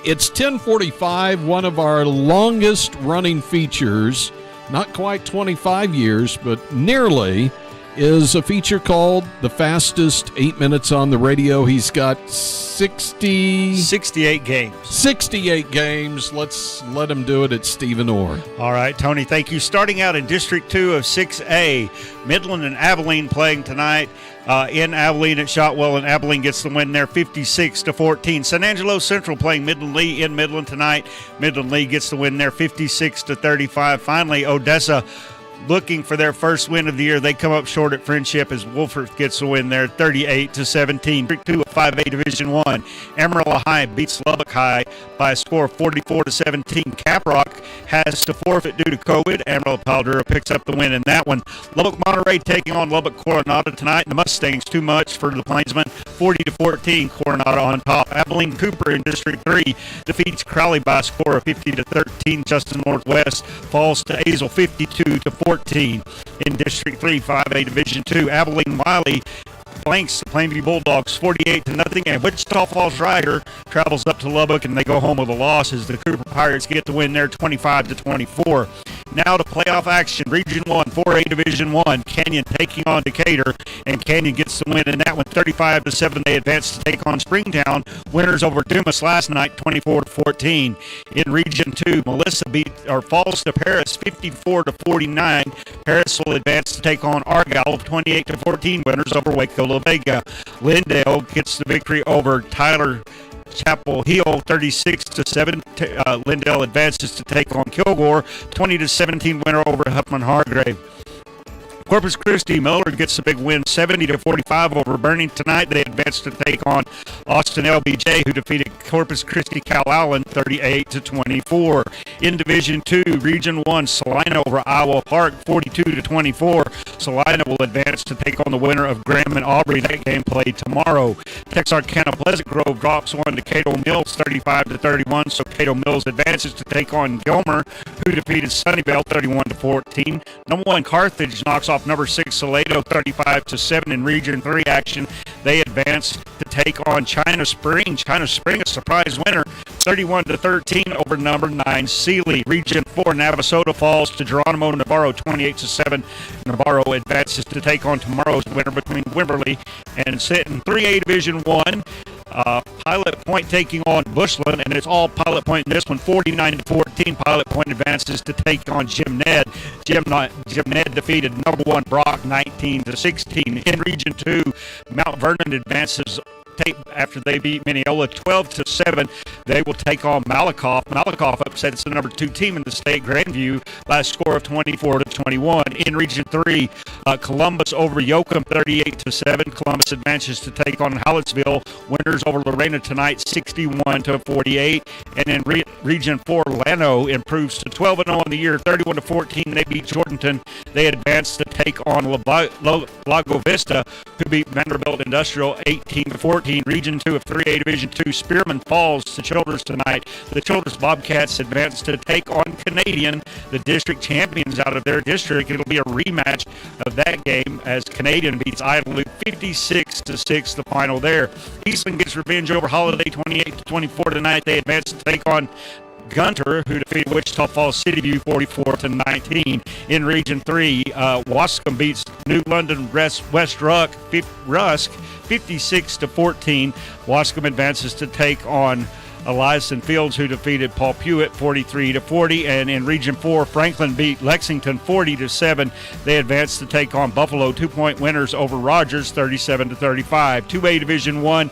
It's 10:45, one of our longest-running features, not quite 25 years, but nearly, is a feature called The Fastest 8 Minutes on the Radio. He's got 68 games. 68 games. Let's let him do it. It's Stephen Orr. All right, Tony, thank you. Starting out in District 2 of 6A, Midland and Abilene playing tonight. In Abilene at Shotwell, and Abilene gets the win there 56-14. San Angelo Central playing Midland Lee in Midland tonight. Midland Lee gets the win there 56-35. Finally, Odessa looking for their first win of the year. They come up short at Friendship as Wolford gets the win there 38-17. 2 of 5A Division 1. Amarillo High beats Lubbock High by a score of 44-17. Caprock has to forfeit due to COVID. Amarillo Paldura picks up the win in that one. Lubbock Monterey taking on Lubbock Coronado tonight. The Mustangs too much for the Plainsmen. 40-14. Coronado on top. Abilene Cooper in District 3 defeats Crowley by a score of 50-13. Justin Northwest falls to Azle 52-14. In District 3, 5A Division 2. Abilene Wiley blanks the Plainview Bulldogs 48-0, and Wichita Falls Rider travels up to Lubbock and they go home with a loss as the Cooper Pirates get the win there 25-24. Now to playoff action, Region 1, 4A Division 1, Canyon taking on Decatur, and Canyon gets the win in that one 35-7. They advance to take on Springtown, winners over Dumas last night 24-14. In Region 2, Melissa falls to Paris 54-49. Paris will advance to take on Argyle 28-14, winners over Waco La Vega. Lindale gets the victory over Tyler Chapel Hill 36-7. Lindale advances to take on Kilgore 20-17, winner over Huffman Hargrave. Corpus Christi, Millard gets a big win, 70-45 over Burning tonight. They advance to take on Austin LBJ, who defeated Corpus Christi Calallen 38-24. In Division 2, Region 1, Salina over Iowa Park 42-24. Salina will advance to take on the winner of Graham and Aubrey. That game played tomorrow. Texarkana Pleasant Grove drops one to Cato Mills 35-31. So Cato Mills advances to take on Gilmer, who defeated Sunnyvale 31-14. Number 1 Carthage knocks off number 6 Salado 35-7 in Region 3 action. They advance to take on China Spring. China Spring, a surprise winner, 31-13 over number 9 Sealy. Region 4, Navasota falls to Geronimo Navarro 28-7. Navarro advances to take on tomorrow's winner between Wimberley and Sinton. 3A Division 1. Pilot Point taking on Bushland, and it's all Pilot Point in this one. 49-14. Pilot Point advances to take on Jim Ned. Jim Ned defeated number 1 Brock 19-16. In Region 2, Mount Vernon advances after they beat Mineola 12-7. They will take on Malakoff. Malakoff upsets the number 2 team in the state, Grandview, by a score of 24-21. In Region 3, Columbus over Yoakum 38-7. Columbus advances to take on Hallettsville. Winners over Lorena tonight 61-48. And in Region 4, Llano improves to 12-0 on the year, 31-14. They beat Jordanton. They advance to take on Lago Vista, who beat Vanderbilt Industrial 18-14. Region 2 of 3A Division 2, Spearman falls to Childers tonight. The Childers Bobcats advance to take on Canadian, the district champions out of their district. It'll be a rematch of that game as Canadian beats Idlewild 56-6, the final there. Eastland gets revenge over Holiday 28-24 tonight. They advance to take on Gunter, who defeated Wichita Falls City View 44-19. In Region 3, Wascom beats New London West Rusk 56-14. Wascom advances to take on Eliason Fields, who defeated Paul Pewitt 43-40. And in Region 4, Franklin beat Lexington 40-7. They advance to take on Buffalo, 2-point winners over Rogers 37-35. 2A Division 1,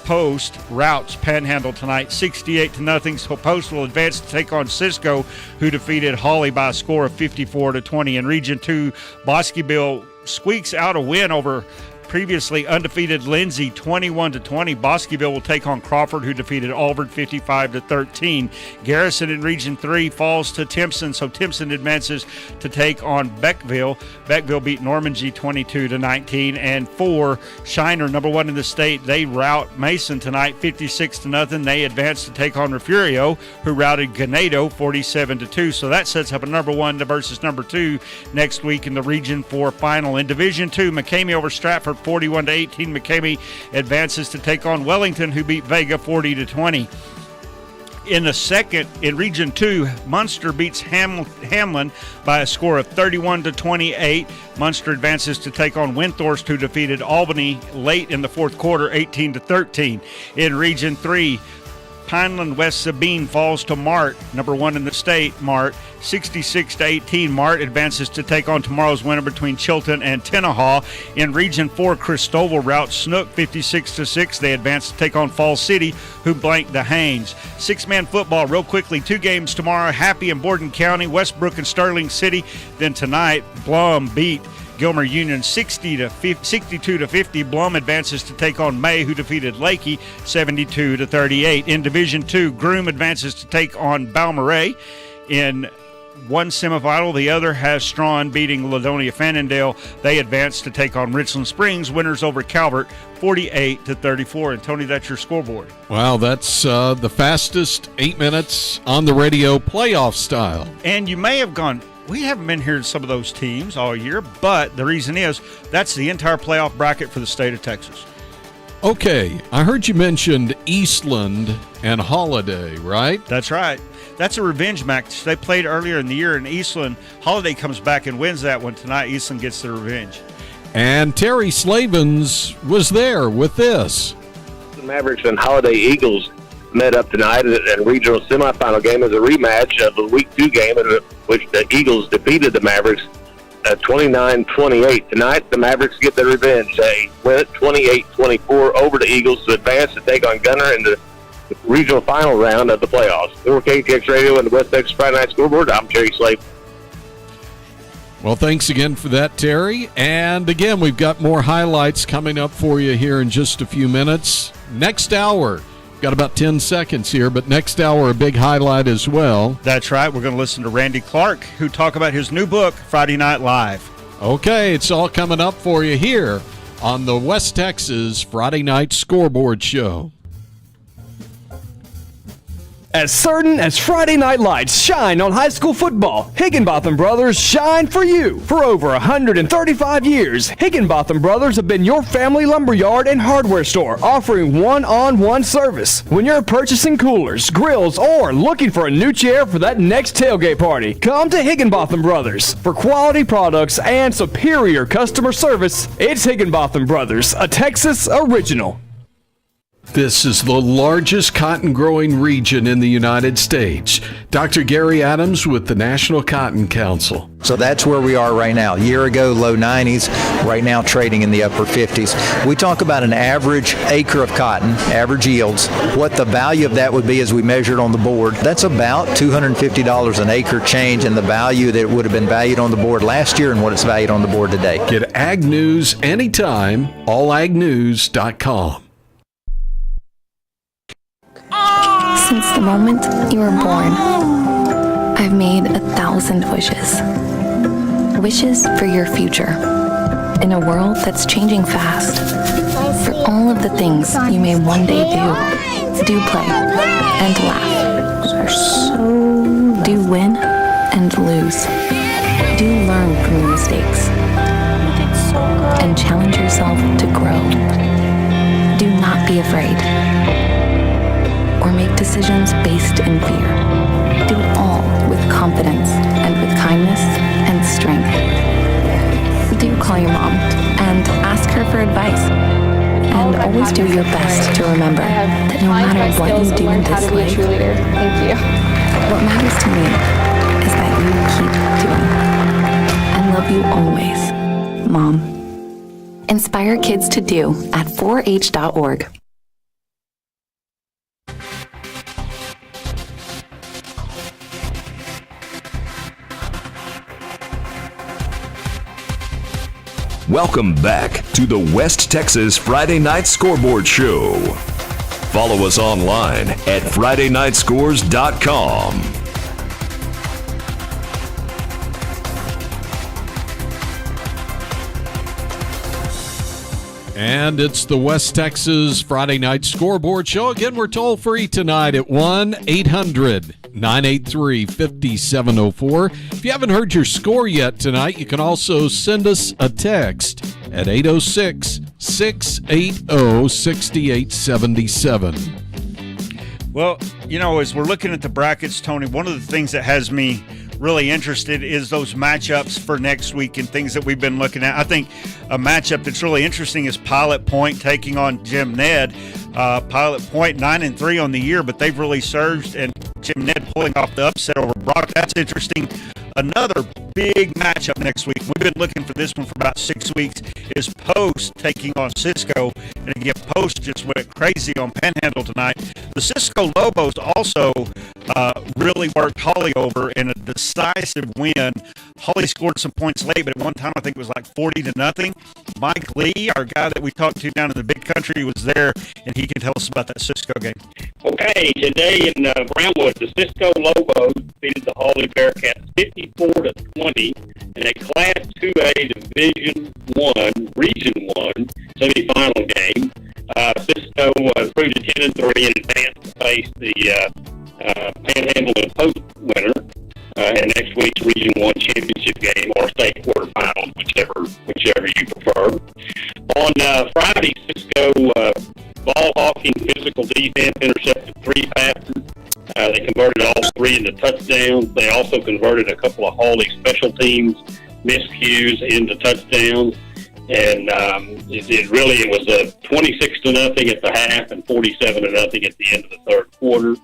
Post routes Panhandle tonight 68-0. So Post will advance to take on Cisco, who defeated Hawley by a score of 54-20. In Region 2, Bosqueville squeaks out a win over previously undefeated Lindsay 21-20. Bosqueville will take on Crawford, who defeated Auburn 55-13. Garrison in Region 3 falls to Timpson, so Timpson advances to take on Beckville. Beckville beat Normandy 22-19. And 4, Shiner, number 1 in the state, they rout Mason tonight 56-0. They advance to take on Refugio, who routed Ganado 47-2. So that sets up a number 1 versus number 2 next week in the Region 4 final. In Division 2, McCamey over Stratford 41-18. McCamey advances to take on Wellington, who beat Vega 40-20. In the second, in Region 2, Munster beats Hamlin by a score of 31-28. Munster advances to take on Windthorst, who defeated Albany late in the fourth quarter 18-13. In Region 3, Pineland West Sabine falls to Mart, number 1 in the state, Mart, 66-18. Mart advances to take on tomorrow's winner between Chilton and Tenaha. In Region 4, Christoval routs Snook 56-6. They advance to take on Falls City, who blanked the Haynes. 6-man football, real quickly, 2 games tomorrow, Happy and Borden County, Westbrook and Sterling City. Then tonight, Blum beat Gilmer Union 62-50. Blum advances to take on May, who defeated Lakey 72-38. In Division 2, Groom advances to take on Balmorhea. In one semifinal, the other has Strawn beating Ladonia Fannondale. They advance to take on Richland Springs, winners over Calvert 48-34. And Tony, that's your scoreboard. Wow, that's the fastest 8 minutes on the radio playoff style. And you may have gone, we haven't been here in some of those teams all year, but the reason is that's the entire playoff bracket for the state of Texas. Okay, I heard you mentioned Eastland and Holiday, right? That's right. That's a revenge match. They played earlier in the year in Eastland. Holiday comes back and wins that one tonight. Eastland gets the revenge. And Terry Slavens was there with this. The Mavericks and Holiday Eagles met up tonight in a regional semifinal game as a rematch of the Week 2 game in which the Eagles defeated the Mavericks 29-28. Tonight, the Mavericks get their revenge. They win it 28-24 over the Eagles to advance to take on Gunner in the regional final round of the playoffs. For KTX Radio and the West Texas Friday Night Scoreboard, I'm Terry Slade. Well, thanks again for that, Terry. And again, we've got more highlights coming up for you here in just a few minutes. Next hour, got about 10 seconds here, but next hour, a big highlight as well. That's right. We're going to listen to Randy Clark, who talk about his new book, Friday Night Live. Okay, it's all coming up for you here on the West Texas Friday Night Scoreboard Show. As certain as Friday night lights shine on high school football, Higginbotham Brothers shine for you. For over 135 years, Higginbotham Brothers have been your family lumberyard and hardware store, offering one-on-one service. When you're purchasing coolers, grills, or looking for a new chair for that next tailgate party, come to Higginbotham Brothers. For quality products and superior customer service, it's Higginbotham Brothers, a Texas original. This is the largest cotton growing region in the United States. Dr. Gary Adams with the National Cotton Council. So that's where we are right now. A year ago, low 90s, right now trading in the upper 50s. We talk about an average acre of cotton, average yields. What the value of that would be as we measured on the board, that's about $250 an acre change in the value that would have been valued on the board last year and what it's valued on the board today. Get Ag News anytime, allagnews.com. Since the moment you were born, I've made 1,000 wishes. Wishes for your future. In a world that's changing fast. For all of the things you may one day do play, and laugh. Do win and lose. Do learn from your mistakes. And challenge yourself to grow. Do not be afraid. Or make decisions based in fear. Do it all with confidence and with kindness and strength. Do call your mom and ask her for advice. And always do your best to remember that no matter what you do in this life, what matters to me is that you keep doing. I love you always, Mom. Inspire kids to do at 4h.org. Welcome back to the West Texas Friday Night Scoreboard Show. Follow us online at FridayNightScores.com. And it's the West Texas Friday Night Scoreboard Show. Again, we're toll free tonight at 1-800-983-5704. If you haven't heard your score yet tonight, you can also send us a text at 806-680-6877. Well, you know, as we're looking at the brackets, Tony, one of the things that has me really interested is those matchups for next week and things that we've been looking at. I think a matchup that's really interesting is Pilot Point taking on Jim Ned. Pilot Point 9-3 on the year, but they've really surged, and Jim Ned pulling off the upset over Brock. That's interesting. Another big matchup next week. We've been looking for this one for about 6 weeks. Is Post taking on Cisco, and again, Post just went crazy on Panhandle tonight. The Cisco Lobos also really worked Holly over in a decisive win. Holly scored some points late, but at one time I think it was like 40-0. Mike Lee, our guy that we talked to down in the Big Country, was there, and he can tell us about that Cisco game. Okay, today in Brownwood, the Cisco Lobos defeated the Holly Bearcats 54-20 in a Class 2A Division I, Region I semifinal game. Cisco improved to 10-3 and advanced to face the Panhandle and Post winner in next week's Region I championship game or state quarterfinals, whichever you prefer. On Friday, Cisco ball hawking, physical defense, intercepted 3 passes. They converted all 3 into touchdowns. They also converted a couple of Hawley special teams miscues into touchdowns. And it was a 26-0 at the half and 47-0 at the end of the third quarter.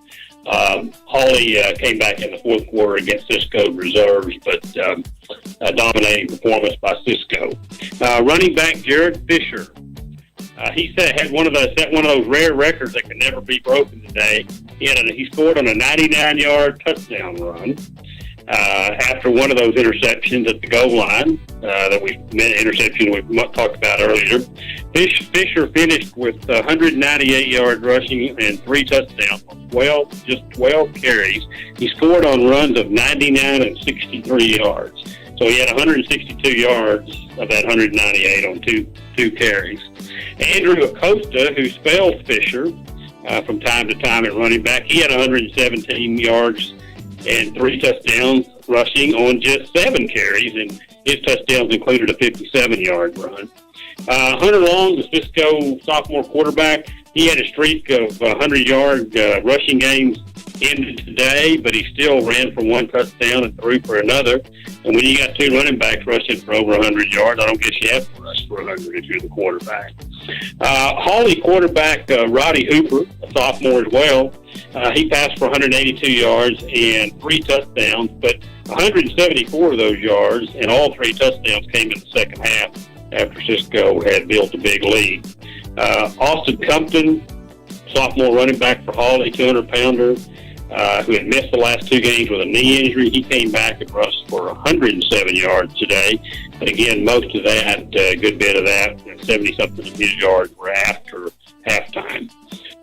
Hawley came back in the fourth quarter against Cisco reserves, but a dominating performance by Cisco. Running back Jared Fisher, he had one of those rare records that can never be broken today. He scored on a 99-yard touchdown run after one of those interceptions at the goal line interception we talked about earlier. Fisher finished with 198 yards rushing and 3 touchdowns on 12 carries. He scored on runs of 99 and 63 yards. So he had 162 yards of that 198 on two carries. Andrew Acosta, who spells Fisher from time to time at running back, he had 117 yards and 3 touchdowns rushing on just 7 carries, and his touchdowns included a 57-yard run. Hunter Long, the Cisco sophomore quarterback, he had a streak of 100-yard rushing games ended today, but he still ran for 1 touchdown and threw for another. And when you got 2 running backs rushing for over 100 yards, I don't guess you have to rush for 100 if you're the quarterback. Hawley quarterback Roddy Hooper, a sophomore as well, he passed for 182 yards and 3 touchdowns, but 174 of those yards and all 3 touchdowns came in the second half after Cisco had built a big lead. Austin Compton, sophomore running back for Hawley, 200-pounder, who had missed the last 2 games with a knee injury. He came back and rushed for 107 yards today. But again, most of that, a good bit of that, 70-something of his yards were after halftime.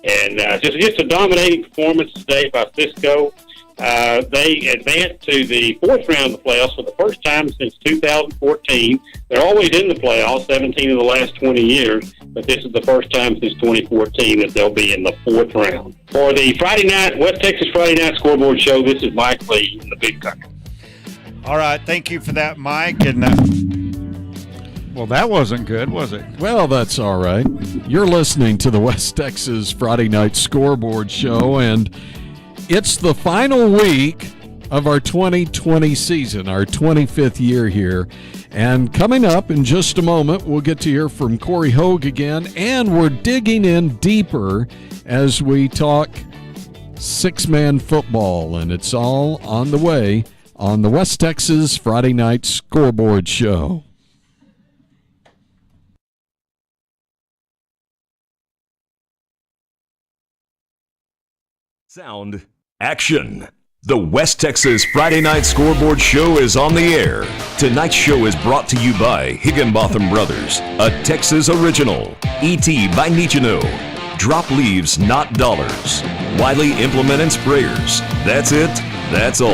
And just a dominating performance today by Cisco. They advanced to the 4th round of the playoffs for the first time since 2014. They're always in the playoffs, 17 of the last 20 years, but this is the first time since 2014 that they'll be in the 4th round. For the Friday night, West Texas Friday Night Scoreboard Show, this is Mike Lee in the Big Country. All right, thank you for that, Mike. And well, that wasn't good, was it? Well, that's all right. You're listening to the West Texas Friday Night Scoreboard Show, and it's the final week of our 2020 season, our 25th year here. And coming up in just a moment, we'll get to hear from Corey Hogue again, and we're digging in deeper as we talk 6-man football, and it's all on the way on the West Texas Friday Night Scoreboard Show. Sound, action. The West Texas Friday Night Scoreboard Show is on the air. Tonight's show is brought to you by Higginbotham Brothers, a Texas original. E.T. by Nichino. Drop leaves, not dollars. Wiley Implement and Sprayers. That's it, that's all.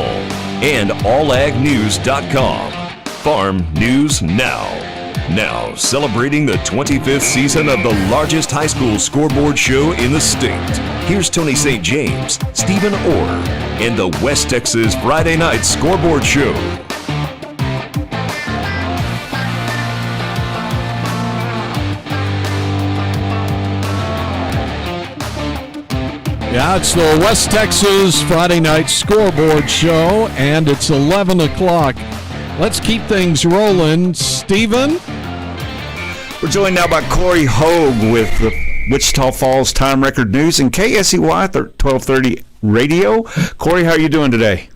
And allagnews.com. Farm News Now. Now, celebrating the 25th season of the largest high school scoreboard show in the state. Here's Tony St. James, Stephen Orr, and the West Texas Friday Night Scoreboard Show. Yeah, it's the West Texas Friday Night Scoreboard Show, and it's 11 o'clock. Let's keep things rolling. Stephen? We're joined now by Corey Hogue with the Wichita Falls Time Record News and KSEY 1230 Radio. Corey, how are you doing today?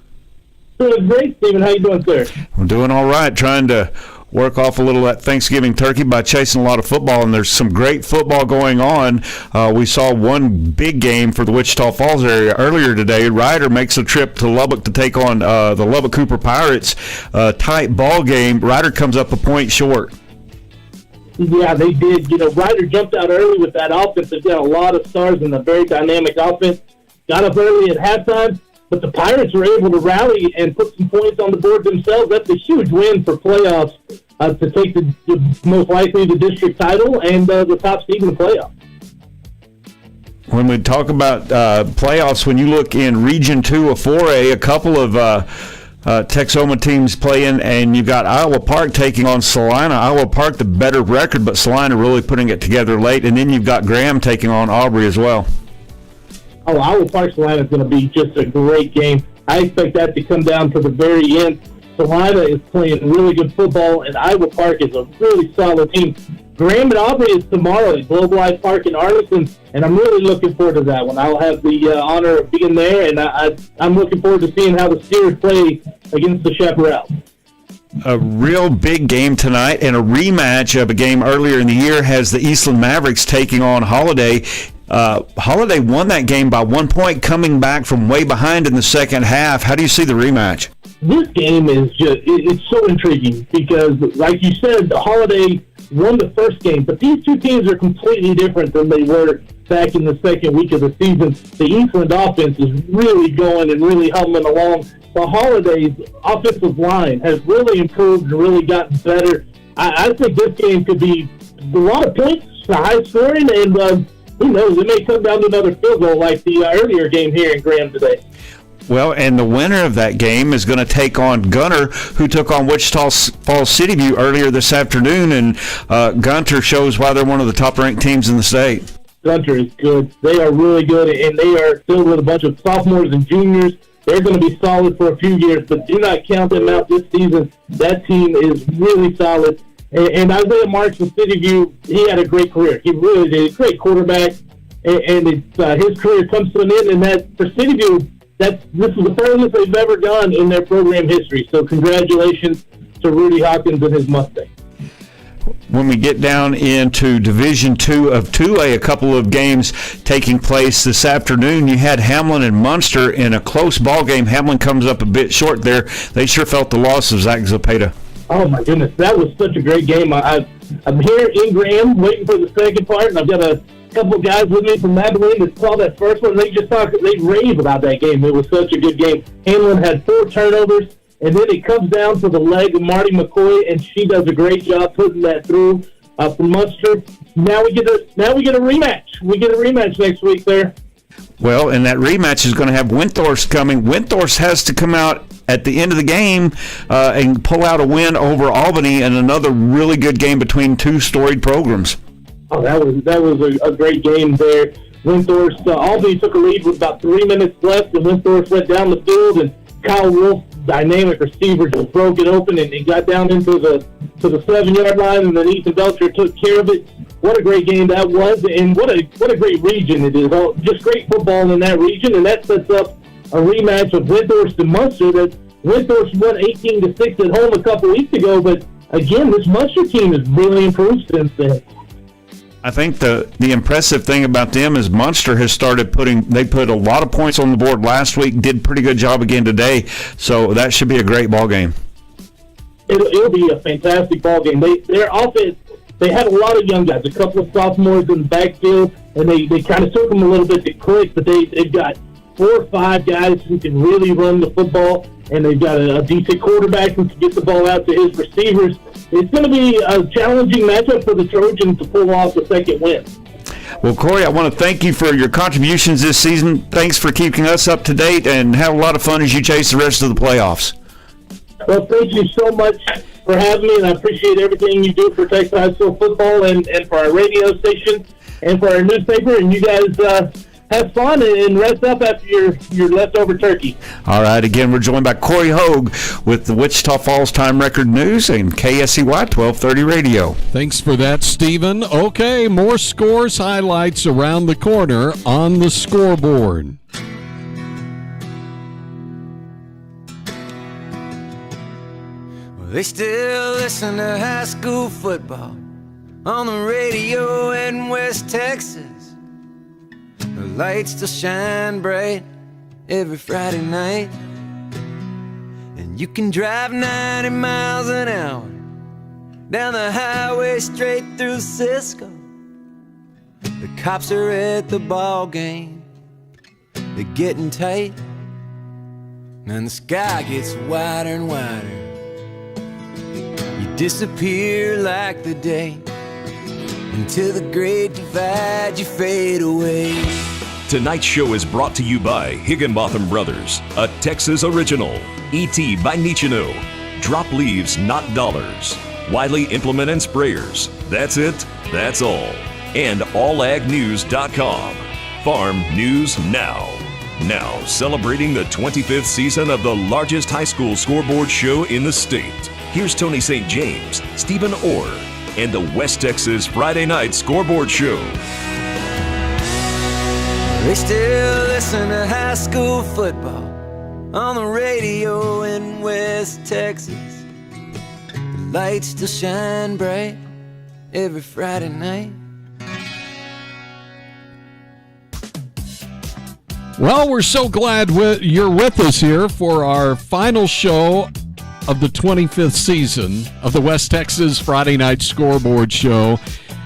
Doing great, Stephen. How you doing, sir? I'm doing all right, trying to work off a little of that Thanksgiving turkey by chasing a lot of football, and there's some great football going on. We saw one big game for the Wichita Falls area earlier today. Ryder makes a trip to Lubbock to take on the Lubbock Cooper Pirates. Tight ball game. Ryder comes up a point short. Yeah, they did. Ryder jumped out early with that offense. They've got a lot of stars in a very dynamic offense. Got up early at halftime, but the Pirates were able to rally and put some points on the board themselves. That's a huge win for playoffs to take the most likely the district title and the top seed in the playoffs. When we talk about playoffs, when you look in Region 2 of 4A, a couple of Texoma teams playing, and you've got Iowa Park taking on Salina. Iowa Park, the better record, but Salina really putting it together late. And then you've got Graham taking on Aubrey as well. Oh, Iowa Park Salina is going to be just a great game. I expect that to come down to the very end. Salina is playing really good football, and Iowa Park is a really solid team. Graham and Aubrey is tomorrow at Globalized Park in Arlington, and I'm really looking forward to that one. I'll have the honor of being there, and I'm looking forward to seeing how the Steelers play against the Chaparrals. A real big game tonight, and a rematch of a game earlier in the year has the Eastland Mavericks taking on Holiday. Holiday won that game by 1 point, coming back from way behind in the second half. How do you see the rematch? This game is it's so intriguing because, like you said, the Holiday won the first game, but these two teams are completely different than they were back in the second week of the season. The Eastland offense is really going and really humming along. The Holiday's offensive line has really improved and really gotten better. I think this game could be a lot of points, high scoring, and who knows, it may come down to another field goal like the earlier game here in Graham today. Well, and the winner of that game is going to take on Gunter, who took on Wichita Falls City View earlier this afternoon, and Gunter shows why they're one of the top-ranked teams in the state. Gunter is good. They are really good, and they are filled with a bunch of sophomores and juniors. They're going to be solid for a few years, but do not count them out this season. That team is really solid. And Isaiah Marks with City View, he had a great career. He really did. A great quarterback. And his career comes to an end. And that for City View, this is the furthest they've ever gone in their program history. So congratulations to Rudy Hawkins and his Mustang. When we get down into Division II of 2A, a couple of games taking place this afternoon. You had Hamlin and Munster in a close ball game. Hamlin comes up a bit short there. They sure felt the loss of Zach Zapata. Oh, my goodness. That was such a great game. I'm here in Graham waiting for the second part, and I've got a couple of guys with me from Abilene that saw that first one. They rave about that game. It was such a good game. Hamlin had 4 turnovers. And then it comes down to the leg of Marty McCoy, and she does a great job putting that through for Munster. Now we get a rematch. We get a rematch next week there. Well, and that rematch is going to have Windthorst coming. Windthorst has to come out at the end of the game and pull out a win over Albany, and another really good game between two storied programs. Oh, that was a great game there. Windthorst, Albany took a lead with about 3 minutes left, and Windthorst went down the field, and Kyle Wolf, dynamic receiver, just broke it open and he got down into the 7-yard line, and then Ethan Belcher took care of it. What a great game that was, and what a great region it is. Just great football in that region, and that sets up a rematch of Windthorst and Munster. That Windthorst won 18-6 at home a couple weeks ago, but again, this Munster team has really improved since then. I think the impressive thing about them is Munster has started they put a lot of points on the board last week, did a pretty good job again today, so that should be a great ball game. It'll be a fantastic ball game. Their offense, they had a lot of young guys, a couple of sophomores in the backfield, and they kind of took them a little bit to click, but they've got 4 or 5 guys who can really run the football, and they've got a decent quarterback who can get the ball out to his receivers. It's going to be a challenging matchup for the Trojans to pull off the second win. Well, Corey, I want to thank you for your contributions this season. Thanks for keeping us up to date, and have a lot of fun as you chase the rest of the playoffs. Well, thank you so much for having me, and I appreciate everything you do for Texas high school football and for our radio station and for our newspaper. And you guys have fun and rest up after your leftover turkey. All right. Again, we're joined by Corey Hogue with the Wichita Falls Time Record News and KSEY 1230 Radio. Thanks for that, Stephen. Okay, more scores, highlights around the corner on the scoreboard. They still listen to high school football on the radio in West Texas. The lights still shine bright every Friday night, and you can drive 90 miles an hour down the highway straight through Cisco. The cops are at the ball game, they're getting tight, and the sky gets wider and wider. You disappear like the day, until the great divide, you fade away. Tonight's show is brought to you by Higginbotham Brothers, a Texas original. E.T. by Nichino. Drop leaves, not dollars. Wiley Implement and Sprayers. That's it, that's all. And allagnews.com. Farm News Now. Now celebrating the 25th season of the largest high school scoreboard show in the state. Here's Tony St. James, Stephen Orr, and the West Texas Friday Night Scoreboard Show. They still listen to high school football on the radio in West Texas. The lights still shine bright every Friday night. Well, we're so glad you're with us here for our final show of the 25th season of the West Texas Friday Night Scoreboard Show.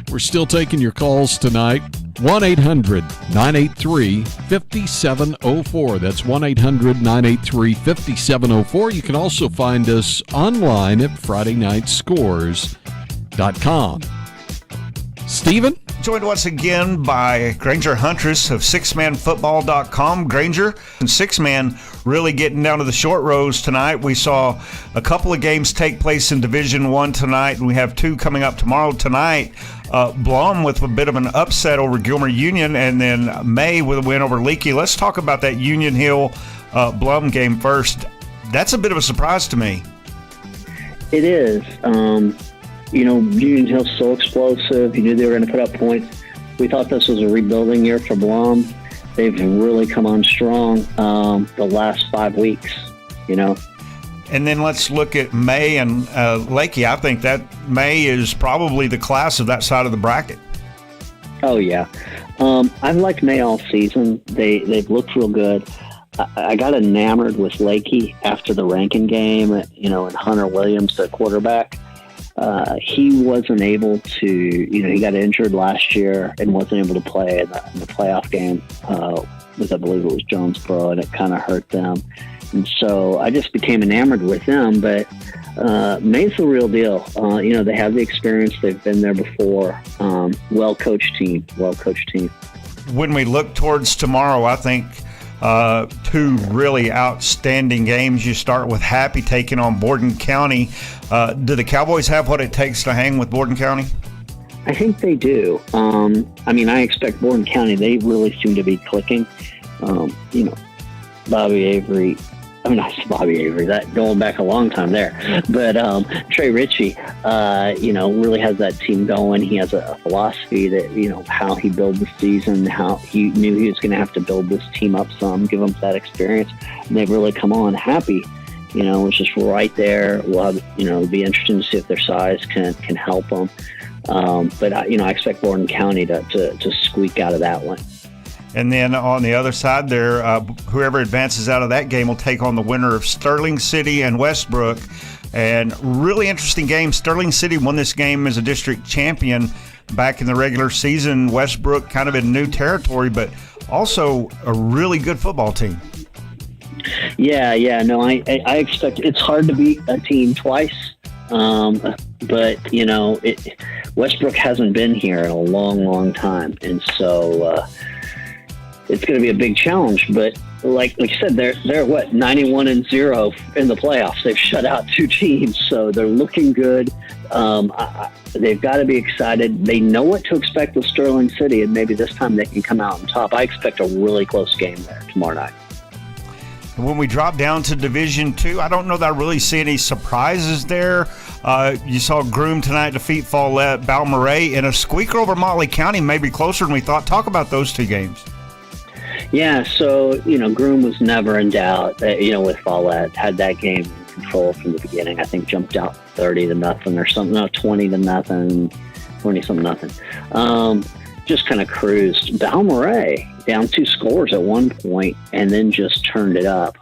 We're still taking your calls tonight. 1-800-983-5704. That's 1-800-983-5704. You can also find us online at FridayNightScores.com. Stephen? Joined once again by Granger Huntress of SixManFootball.com. Granger and Six-Man really getting down to the short rows tonight. We saw a couple of games take place in Division I tonight, and we have 2 coming up tomorrow. Tonight, Blum with a bit of an upset over Gilmer Union, and then May with a win over Leakey. Let's talk about that Union Hill Blum game first. That's a bit of a surprise to me. It is. Union Hill's so explosive. You knew they were going to put up points. We thought this was a rebuilding year for Blum. They've really come on strong the last 5 weeks, And then let's look at May and Lakey. I think that May is probably the class of that side of the bracket. Oh, yeah. I've liked May all season. They've looked real good. I got enamored with Lakey after the Rankin game, and Hunter Williams, the quarterback. He wasn't able to, he got injured last year and wasn't able to play in the playoff game with, I believe it was Jonesboro, and it kind of hurt them. And so I just became enamored with them, but May's the real deal. They have the experience. They've been there before. Well-coached team. When we look towards tomorrow, I think two really outstanding games. You start with Happy taking on Borden County. Do the Cowboys have what it takes to hang with Borden County? I think they do. I expect Borden County, they really seem to be clicking. Bobby Avery, that going back a long time there. But Trey Ritchie, really has that team going. He has a philosophy that, how he builds the season, how he knew he was going to have to build this team up some, give them that experience. And they've really come on. Happy, it's just right there. We'll have, it'll be interesting to see if their size can help them. But I expect Borden County to squeak out of that one. And then on the other side there, whoever advances out of that game will take on the winner of Sterling City and Westbrook. And really interesting game. Sterling City won this game as a district champion back in the regular season. Westbrook kind of in new territory, but also a really good football team. Yeah. No, I expect it's hard to beat a team twice. But Westbrook hasn't been here in a long, long time. And so, it's going to be a big challenge, but like you said, they're 91-0 in the playoffs. They've shut out two teams, so they're looking good. They've got to be excited. They know what to expect with Sterling City, and maybe this time they can come out on top. I expect a really close game there tomorrow night. When we drop down to Division II, I don't know that I really see any surprises there. You saw Groom tonight defeat Follett, Balmorhea, and a squeaker over Motley County, maybe closer than we thought. Talk about those two games. Yeah, so, Groom was never in doubt, with Follett, had that game in control from the beginning. I think jumped out 30-0 or something, no, 20-0, 20-something. Just kind of cruised. Balmorhea down 2 scores at one point and then just turned it up.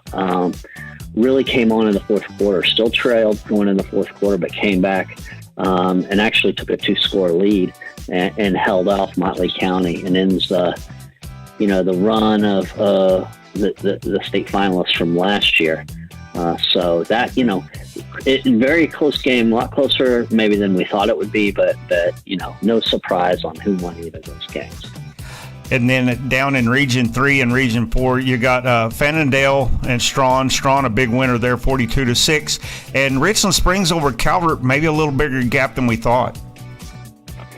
Really came on in the fourth quarter, still trailed going in the fourth quarter, but came back and actually took a 2-score lead and held off Motley County and ends the run of the state finalists from last year. So that, very close game, a lot closer maybe than we thought it would be, but no surprise on who won either of those games. And then down in Region 3 and Region 4, you got Fannondale and Strawn. Strawn, a big winner there, 42-6. And Richland Springs over Calvert, maybe a little bigger gap than we thought.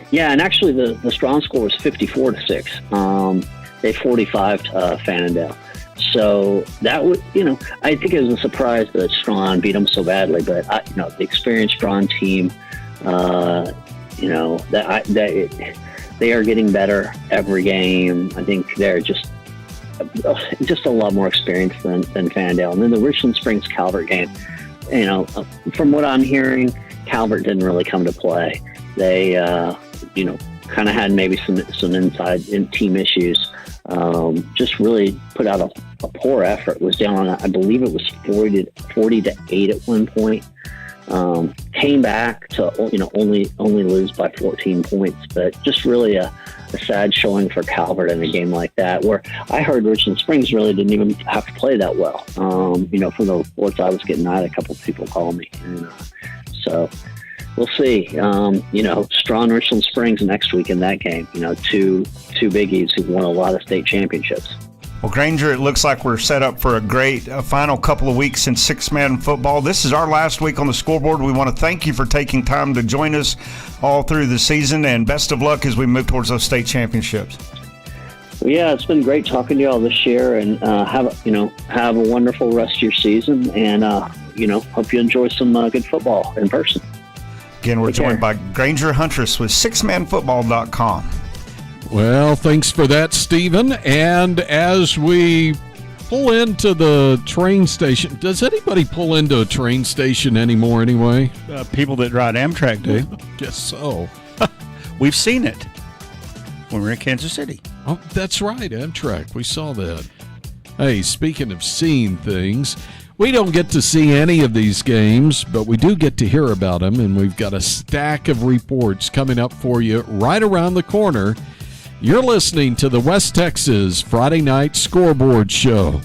Yeah, and actually the Strawn score was 54-6. They 45 Fannondale. So that would, I think it was a surprise that Strawn beat them so badly. But the experienced Strawn team, they are getting better every game. I think they're just a lot more experienced than Fannondale. And then the Richland Springs Calvert game, from what I'm hearing, Calvert didn't really come to play. They, kind of had maybe some inside team issues. Just really put out a poor effort. Was down on, I believe it was 40-8 at one point. Came back to only lose by 14 points, but just really a sad showing for Calvert in a game like that. Where I heard Richland Springs really didn't even have to play that well. From the reports I was getting, I had a couple of people call me, and so. We'll see. Strawn Richland Springs next week in that game. Two biggies who've won a lot of state championships. Well, Granger, it looks like we're set up for a great final couple of weeks in six-man football. This is our last week on the scoreboard. We want to thank you for taking time to join us all through the season, and best of luck as we move towards those state championships. Well, yeah, it's been great talking to you all this year, and have a wonderful rest of your season, and hope you enjoy some good football in person. Again, we're joined by Granger Huntress with sixmanfootball.com. Well, thanks for that, Stephen. And as we pull into the train station, does anybody pull into a train station anymore anyway? People that ride Amtrak do. Guess so. We've seen it when we were in Kansas City. Oh, that's right, Amtrak. We saw that. Hey, speaking of seeing things, we don't get to see any of these games, but we do get to hear about them, and we've got a stack of reports coming up for you right around the corner. You're listening to the West Texas Friday Night Scoreboard Show.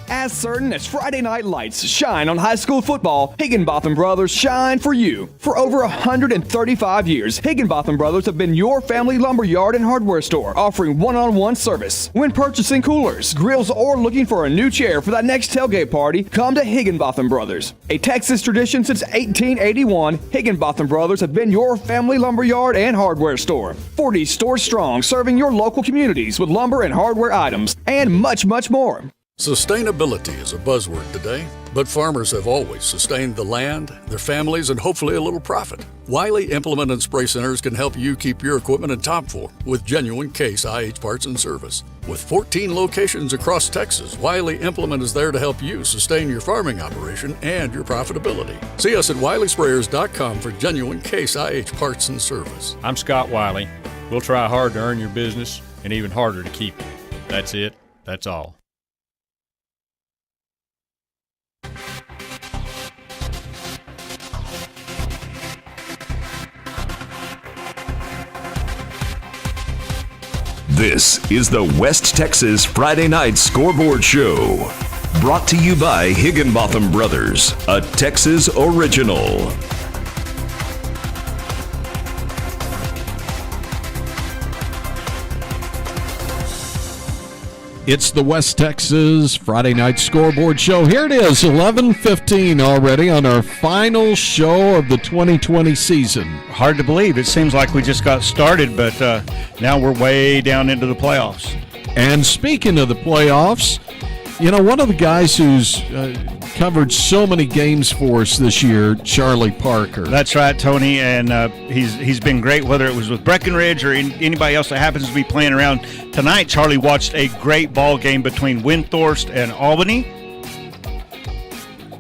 As certain as Friday night lights shine on high school football, Higginbotham Brothers shine for you. For over 135 years, Higginbotham Brothers have been your family lumberyard and hardware store, offering one-on-one service. When purchasing coolers, grills, or looking for a new chair for that next tailgate party, come to Higginbotham Brothers. A Texas tradition since 1881, Higginbotham Brothers have been your family lumberyard and hardware store. 40 stores strong, serving your local communities with lumber and hardware items, and much, much more. Sustainability is a buzzword today, but farmers have always sustained the land, their families, and hopefully a little profit. Wiley Implement and Spray Centers can help you keep your equipment in top form with genuine Case IH parts and service. With 14 locations across Texas, Wiley Implement is there to help you sustain your farming operation and your profitability. See us at WileySprayers.com for genuine Case IH parts and service. I'm Scott Wiley. We'll try hard to earn your business and even harder to keep it. That's it. That's all. This is the West Texas Friday Night Scoreboard Show. Brought to you by Higginbotham Brothers, a Texas original. It's the West Texas Friday Night Scoreboard Show. Here it is, 11:15 already on our final show of the 2020 season. Hard to believe. It seems like we just got started, but now we're way down into the playoffs. And speaking of the playoffs, you know, one of the guys who's covered so many games for us this year, Charlie Parker. That's right, Tony, and he's been great, whether it was with Breckenridge or anybody else that happens to be playing around. Tonight, Charlie watched a great ball game between Windthorst and Albany.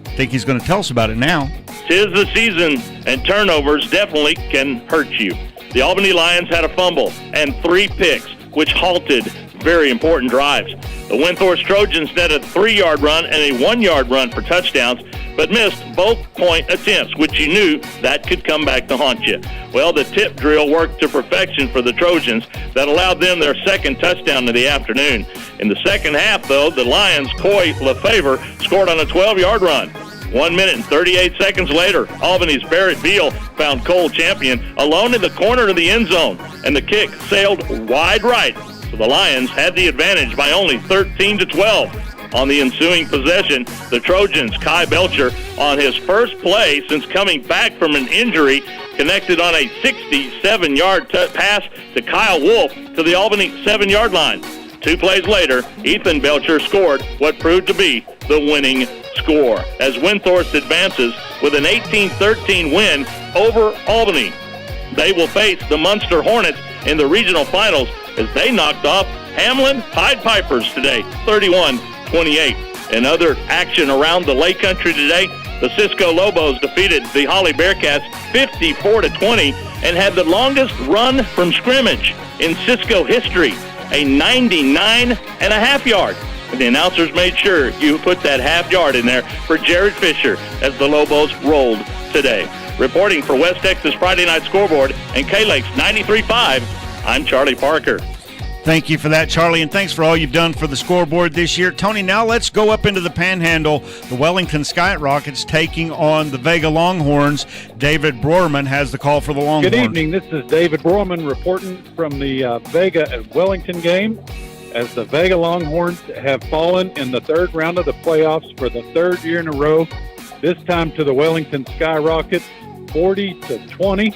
I think he's going to tell us about it now. 'Tis the season, and turnovers definitely can hurt you. The Albany Lions had a fumble and 3 picks, which halted very important drives. The Windthorst Trojans netted a 3-yard run and a 1-yard run for touchdowns, but missed both point attempts, which you knew that could come back to haunt you. Well, the tip drill worked to perfection for the Trojans that allowed them their second touchdown of the afternoon. In the second half, though, the Lions' Coy Lefevre scored on a 12-yard run. 1 minute and 38 seconds later, Albany's Barrett Beal found Cole Champion alone in the corner of the end zone, and the kick sailed wide right. So the Lions had the advantage by only 13-12. On the ensuing possession, the Trojans' Kai Belcher, on his first play since coming back from an injury, connected on a 67-yard pass to Kyle Wolf to the Albany 7-yard line. 2 plays later, Ethan Belcher scored what proved to be the winning score as Windthorst advances with an 18-13 win over Albany. They will face the Munster Hornets in the regional finals as they knocked off Hamlin Pied Pipers today, 31-28. In other action around the Lake Country today, the Cisco Lobos defeated the Holly Bearcats 54-20 and had the longest run from scrimmage in Cisco history, a 99.5 yard. And the announcers made sure you put that half yard in there for Jared Fisher as the Lobos rolled today. Reporting for West Texas Friday Night Scoreboard and K-Lakes 93.5, I'm Charlie Parker. Thank you for that, Charlie, and thanks for all you've done for the Scoreboard this year. Tony, now let's go up into the Panhandle. The Wellington Skyrockets taking on the Vega Longhorns. David Broerman has the call for the Longhorns. Good evening. This is David Broerman reporting from the Vega and Wellington game as the Vega Longhorns have fallen in the third round of the playoffs for the third year in a row, this time to the Wellington Skyrockets, 40-20.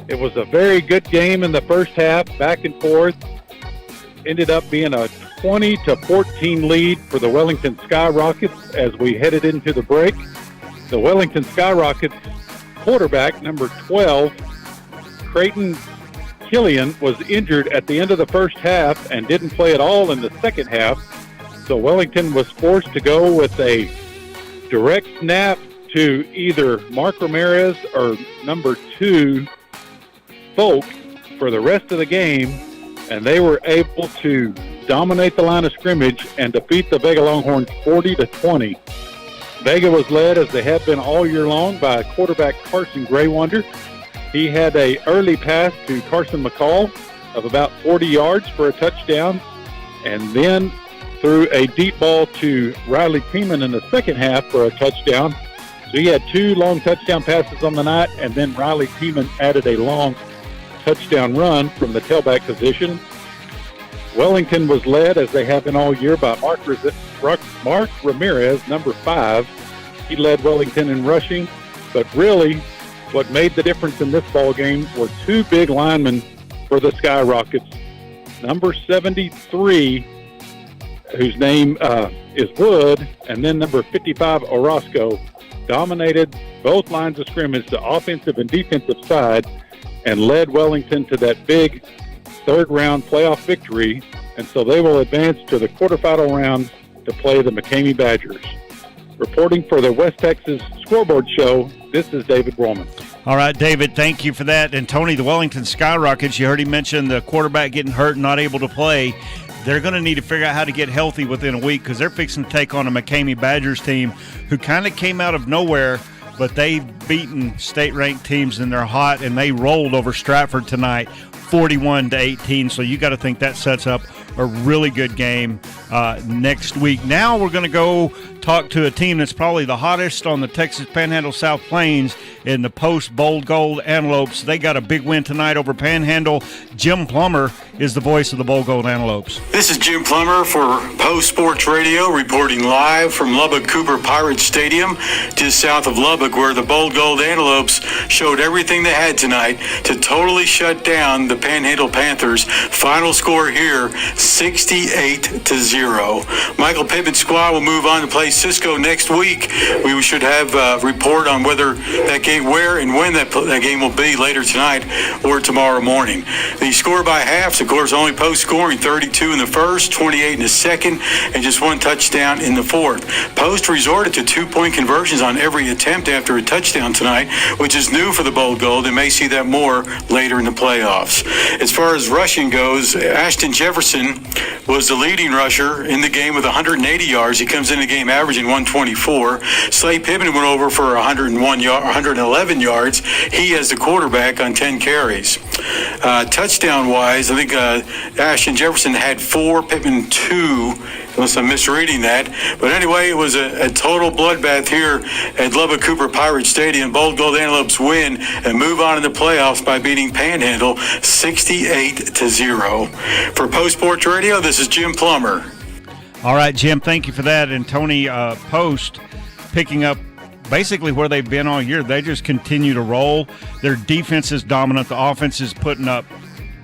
It was a very good game in the first half, back and forth. Ended up being a 20-14 lead for the Wellington Skyrockets as we headed into the break. The Wellington Skyrockets quarterback, number 12, Creighton Killian, was injured at the end of the first half and didn't play at all in the second half. So Wellington was forced to go with a direct snap to either Mark Ramirez or number 2, Folk, for the rest of the game, and they were able to dominate the line of scrimmage and defeat the Vega Longhorns 40-20. Vega was led, as they have been all year long, by quarterback Carson Graywonder. He had an early pass to Carson McCall of about 40 yards for a touchdown, and then threw a deep ball to Riley Tiemann in the second half for a touchdown. So he had 2 long touchdown passes on the night, and then Riley Tiemann added a long touchdown run from the tailback position. Wellington was led, as they have been all year, by Mark Ramirez, number 5. He led Wellington in rushing, but really what made the difference in this ball game were 2 big linemen for the Skyrockets. Number 73, whose name is Wood, and then number 55, Orozco, dominated both lines of scrimmage, the offensive and defensive side, and led Wellington to that big third-round playoff victory, and so they will advance to the quarterfinal round to play the McCamey Badgers. Reporting for the West Texas Scoreboard Show, this is David Broman. All right, David, thank you for that. And, Tony, the Wellington Skyrockets, you heard him mention the quarterback getting hurt and not able to play. They're going to need to figure out how to get healthy within a week because they're fixing to take on a McCamey Badgers team who kind of came out of nowhere, but they've beaten state-ranked teams and they're hot, and they rolled over Stratford tonight 41-18. So you got to think that sets up a really good game next week. Now we're going to go talk to a team that's probably the hottest on the Texas Panhandle South Plains in the Post Bold Gold Antelopes. They got a big win tonight over Panhandle. Jim Plummer is the voice of the Bold Gold Antelopes. This is Jim Plummer for Post Sports Radio, reporting live from Lubbock Cooper Pirates Stadium, just south of Lubbock, where the Bold Gold Antelopes showed everything they had tonight to totally shut down the Panhandle Panthers. Final score here, 68-0. Michael Pittman's squad will move on to play Cisco next week. We should have a report on whether that game, where and when that game will be later tonight or tomorrow morning. The score by halves, of course, only Post scoring 32 in the first, 28 in the second, and just 1 touchdown in the fourth. Post resorted to 2-point conversions on every attempt after a touchdown tonight, which is new for the Bold Gold, and may see that more later in the playoffs. As far as rushing goes, Ashton Jefferson was the leading rusher in the game with 180 yards. He comes in the game averaging 124. Slade Pittman went over for 111 yards. He as the quarterback on 10 carries. Touchdown-wise, I think Ashton Jefferson had 4, Pittman 2, unless I'm misreading that. But anyway, it was a total bloodbath here at Lubbock Cooper Pirate Stadium. Bold Gold Antelopes win and move on in the playoffs by beating Panhandle 68-0. For Post Sports Radio, this is Jim Plummer. All right, Jim, thank you for that. And Tony, Post picking up basically where they've been all year. They just continue to roll. Their defense is dominant. The offense is putting up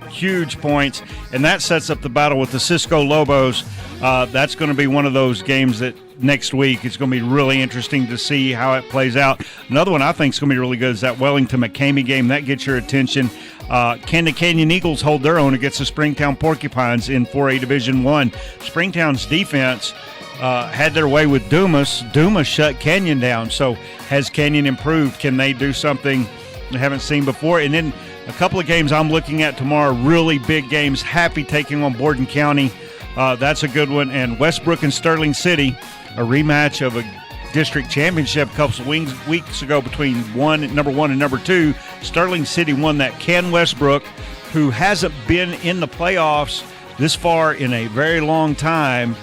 huge points, and that sets up the battle with the Cisco Lobos. That's going to be one of those games that next week it's going to be really interesting to see how it plays out. Another one I think is going to be really good is that Wellington-McCamey game. That gets your attention. Can the Canyon Eagles hold their own against the Springtown Porcupines in 4A Division I? Springtown's defense had their way with Dumas. Dumas shut Canyon down. So has Canyon improved? Can they do something we haven't seen before? And then a couple of games I'm looking at tomorrow, really big games. Happy taking on Borden County. That's a good one. And Westbrook and Sterling City, a rematch of a district championship a couple of weeks ago between number 1 and number 2. Sterling City won that. Ken Westbrook, who hasn't been in the playoffs this far in a very long time,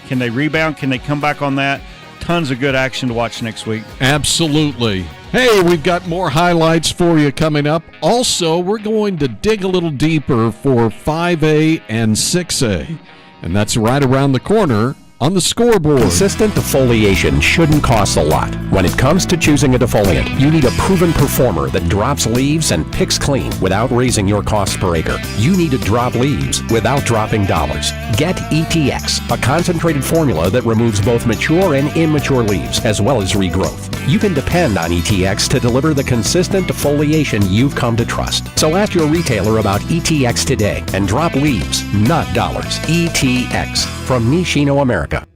can they rebound? Can they come back on that? Tons of good action to watch next week. Absolutely. Hey, we've got more highlights for you coming up. Also, we're going to dig a little deeper for 5A and 6A. And that's right around the corner on the Scoreboard. Consistent defoliation shouldn't cost a lot. When it comes to choosing a defoliant, you need a proven performer that drops leaves and picks clean without raising your cost per acre. You need to drop leaves without dropping dollars. Get ETX, a concentrated formula that removes both mature and immature leaves, as well as regrowth. You can depend on ETX to deliver the consistent defoliation you've come to trust. So ask your retailer about ETX today and drop leaves, not dollars. ETX from Nishino America.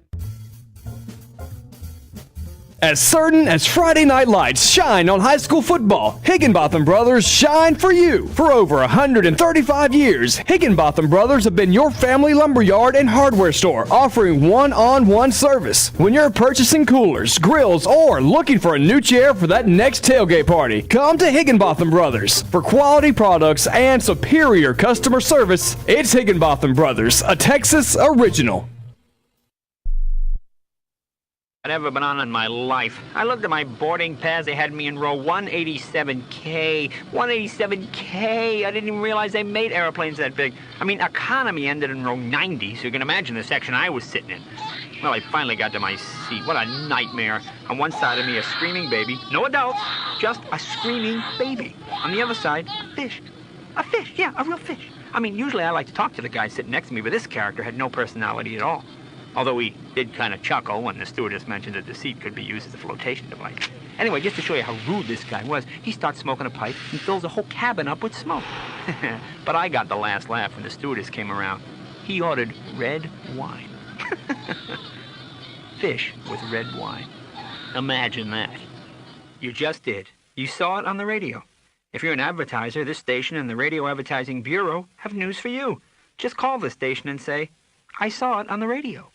As certain as Friday night lights shine on high school football, Higginbotham Brothers shine for you. For over 135 years, Higginbotham Brothers have been your family lumberyard and hardware store, offering one-on-one service. When you're purchasing coolers, grills, or looking for a new chair for that next tailgate party, come to Higginbotham Brothers. For quality products and superior customer service, it's Higginbotham Brothers, a Texas original. I've never been on in my life. I looked at my boarding pass. They had me in row 187K. 187K. I didn't even realize they made airplanes that big. I mean, economy ended in row 90, so you can imagine the section I was sitting in. Well, I finally got to my seat. What a nightmare. On one side of me, a screaming baby. No adults, just a screaming baby. On the other side, a fish. A fish, yeah, a real fish. I mean, usually I like to talk to the guy sitting next to me, but this character had no personality at all. Although he did kind of chuckle when the stewardess mentioned that the seat could be used as a flotation device. Anyway, just to show you how rude this guy was, he starts smoking a pipe and fills the whole cabin up with smoke. But I got the last laugh when the stewardess came around. He ordered red wine. Fish with red wine. Imagine that. You just did. You saw it on the radio. If you're an advertiser, this station and the Radio Advertising Bureau have news for you. Just call this station and say, I saw it on the radio.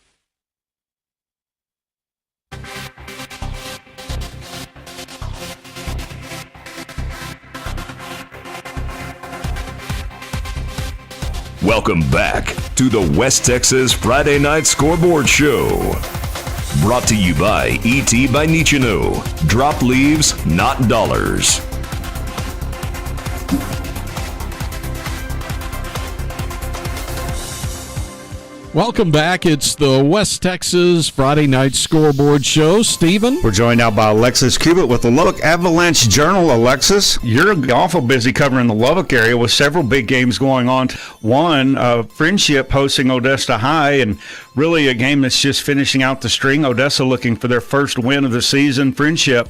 Welcome back to the West Texas Friday Night Scoreboard Show. Brought to you by E.T. by Nichino. Drop leaves, not dollars. Welcome back. It's the West Texas Friday Night Scoreboard Show. Stephen? We're joined now by Alexis Cubitt with the Lubbock Avalanche Journal. Alexis, you're awful busy covering the Lubbock area with several big games going on. One, Friendship hosting Odessa High, and really a game that's just finishing out the string. Odessa looking for their first win of the season. Friendship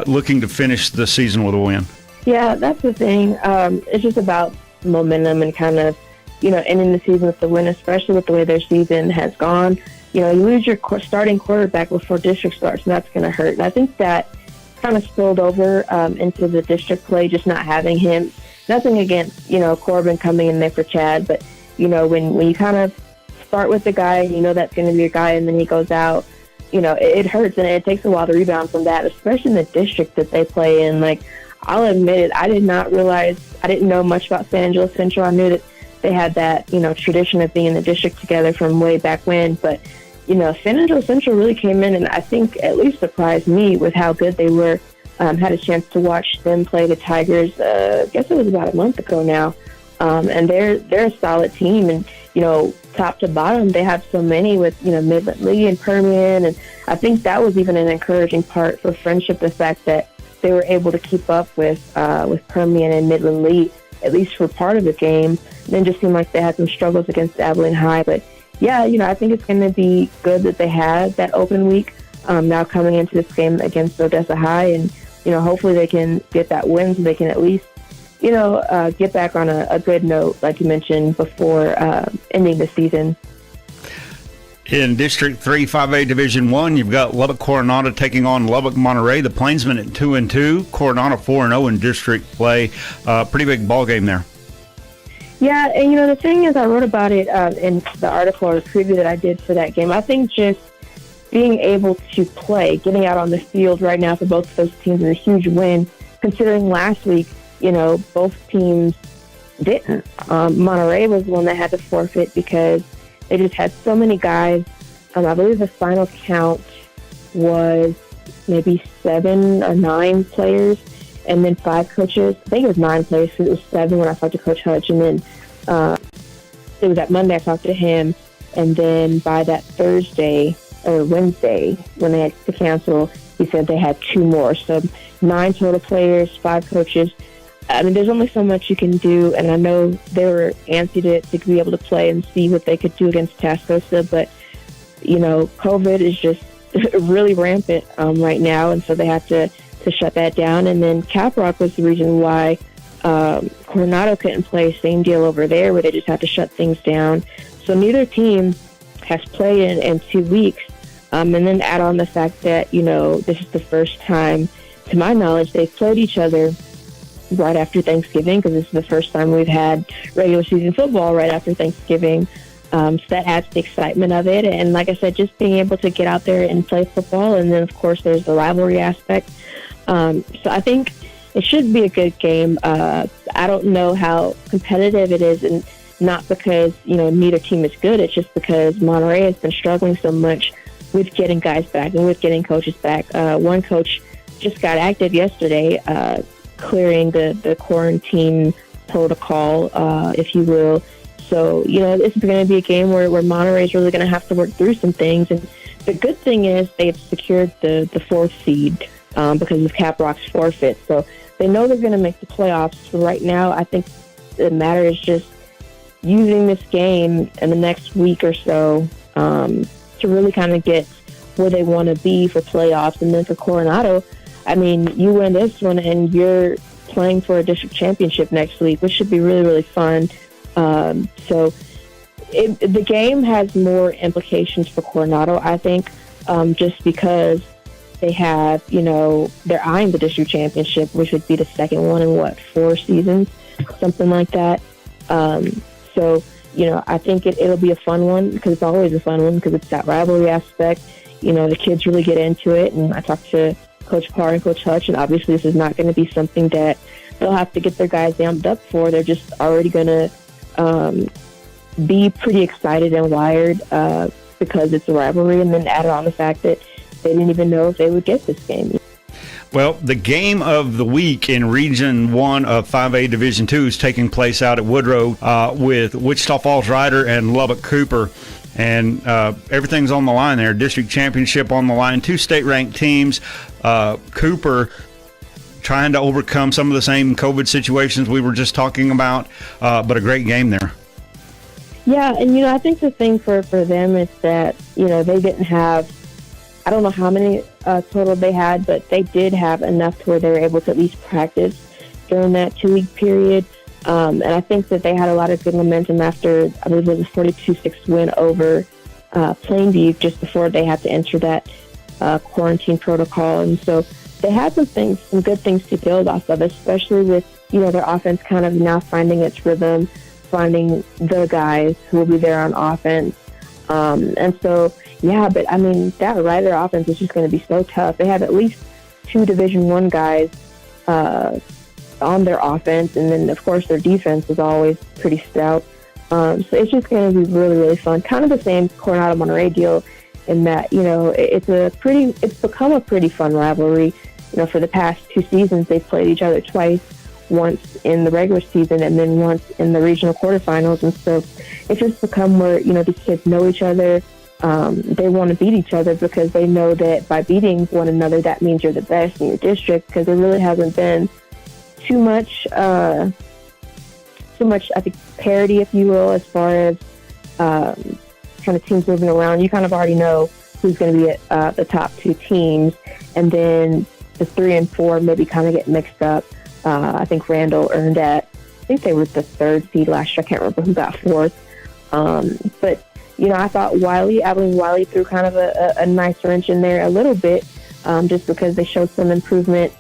looking to finish the season with a win. Yeah, that's the thing. It's just about momentum and kind of, ending the season with the win, especially with the way their season has gone. You lose your starting quarterback before district starts, and that's going to hurt. And I think that kind of spilled over into the district play, just not having him. Nothing against, Corbin coming in there for Chad, but, when you kind of start with the guy, that's going to be your guy, and then he goes out, it hurts, and it takes a while to rebound from that, especially in the district that they play in. Like, I'll admit it, I didn't know much about San Angelo Central. I knew that they had that, tradition of being in the district together from way back when. But, San Angelo Central really came in and I think at least surprised me with how good they were. Had a chance to watch them play the Tigers, I guess it was about a month ago now. And they're a solid team. And, top to bottom, they have so many with, Midland Lee and Permian. And I think that was even an encouraging part for Friendship, the fact that they were able to keep up with Permian and Midland Lee, at least for part of the game. Then just seemed like they had some struggles against Abilene High. But, yeah, I think it's going to be good that they had that open week now coming into this game against Odessa High. And, hopefully they can get that win so they can at least, get back on a good note, like you mentioned, before ending the season. In District 3, 5A Division 1, you've got Lubbock Coronado taking on Lubbock Monterey. The Plainsmen at 2-2. Coronado 4-0 in district play. Pretty big ball game there. Yeah, and the thing is, I wrote about it in the article or the preview that I did for that game. I think just being able to play, getting out on the field right now for both of those teams is a huge win, considering last week, both teams didn't. Monterey was the one that had to forfeit because they just had so many guys. I believe the final count was maybe 7 or 9 players, and then 5 coaches. I think it was 9 players, because it was 7 when I talked to Coach Hutch, and then it was that Monday I talked to him, And then by that Thursday or Wednesday, when they had to cancel, he said they had 2 more. So 9 total players, 5 coaches. I mean, there's only so much you can do, and I know they were antsy to be able to play and see what they could do against Tascosa, but, COVID is just really rampant right now, and so they have to shut that down. And then Caprock was the reason why Coronado couldn't play. Same deal over there, where they just had to shut things down. So neither team has played in 2 weeks. And then add on the fact that, this is the first time, to my knowledge, they've played each other right after Thanksgiving, because this is the first time we've had regular season football right after Thanksgiving. So that adds the excitement of it. And like I said, just being able to get out there and play football. And then, of course, there's the rivalry aspect. So I think it should be a good game. I don't know how competitive it is, and not because, neither team is good. It's just because Monterey has been struggling so much with getting guys back and with getting coaches back. One coach just got active yesterday, clearing the quarantine protocol, if you will. So, this is going to be a game where Monterey is really going to have to work through some things. And the good thing is they've secured the 4th seed because of Caprock's forfeit. So they know they're going to make the playoffs. So right now, I think the matter is just using this game in the next week or so to really kind of get where they want to be for playoffs. And then for Coronado, I mean, you win this one and you're playing for a district championship next week, which should be really, really fun. So the game has more implications for Coronado, I think, just because they have, they're eyeing the district championship, which would be the second one in 4 seasons, something like that. So, I think it'll be a fun one, because it's always a fun one, because it's that rivalry aspect. The kids really get into it, and I talked to Coach Parr and Coach Hutch, and obviously this is not going to be something that they'll have to get their guys amped up for. They're just already going to be pretty excited and wired because it's a rivalry, and then add on the fact that they didn't even know if they would get this game. Well, the game of the week in Region 1 of 5A Division 2 is taking place out at Woodrow with Wichita Falls Rider and Lubbock Cooper. And everything's on the line there. District championship on the line. 2 state-ranked teams. Cooper trying to overcome some of the same COVID situations we were just talking about, but a great game there. Yeah, and, I think the thing for them is that, they didn't have, I don't know how many total they had, but they did have enough to where they were able to at least practice during that 2-week period. And I think that they had a lot of good momentum after, I believe it was a 42-6 win over Plainview just before they had to enter that quarantine protocol. And so they had some good things to build off of, especially with, their offense kind of now finding its rhythm, finding the guys who will be there on offense. And so, yeah, but I mean, that Rider offense is just going to be so tough. They have at least 2 Division I guys on their offense, and then, of course, their defense is always pretty stout. So it's just going to be really, really fun. Kind of the same Coronado-Monterey deal in that, it's become a pretty fun rivalry. For the past 2 seasons, they've played each other twice, once in the regular season and then once in the regional quarterfinals. And so it's just become where, these kids know each other. They want to beat each other because they know that by beating one another, that means you're the best in your district, because there really hasn't been too much, I think, parity, if you will, as far as kind of teams moving around. You kind of already know who's going to be at the top 2 teams, and then the 3 and 4 maybe kind of get mixed up. I think Randall earned I think they were the 3rd seed last year. I can't remember who got 4th. But, I thought Abilene Wiley threw kind of a nice wrench in there a little bit, just because they showed some improvement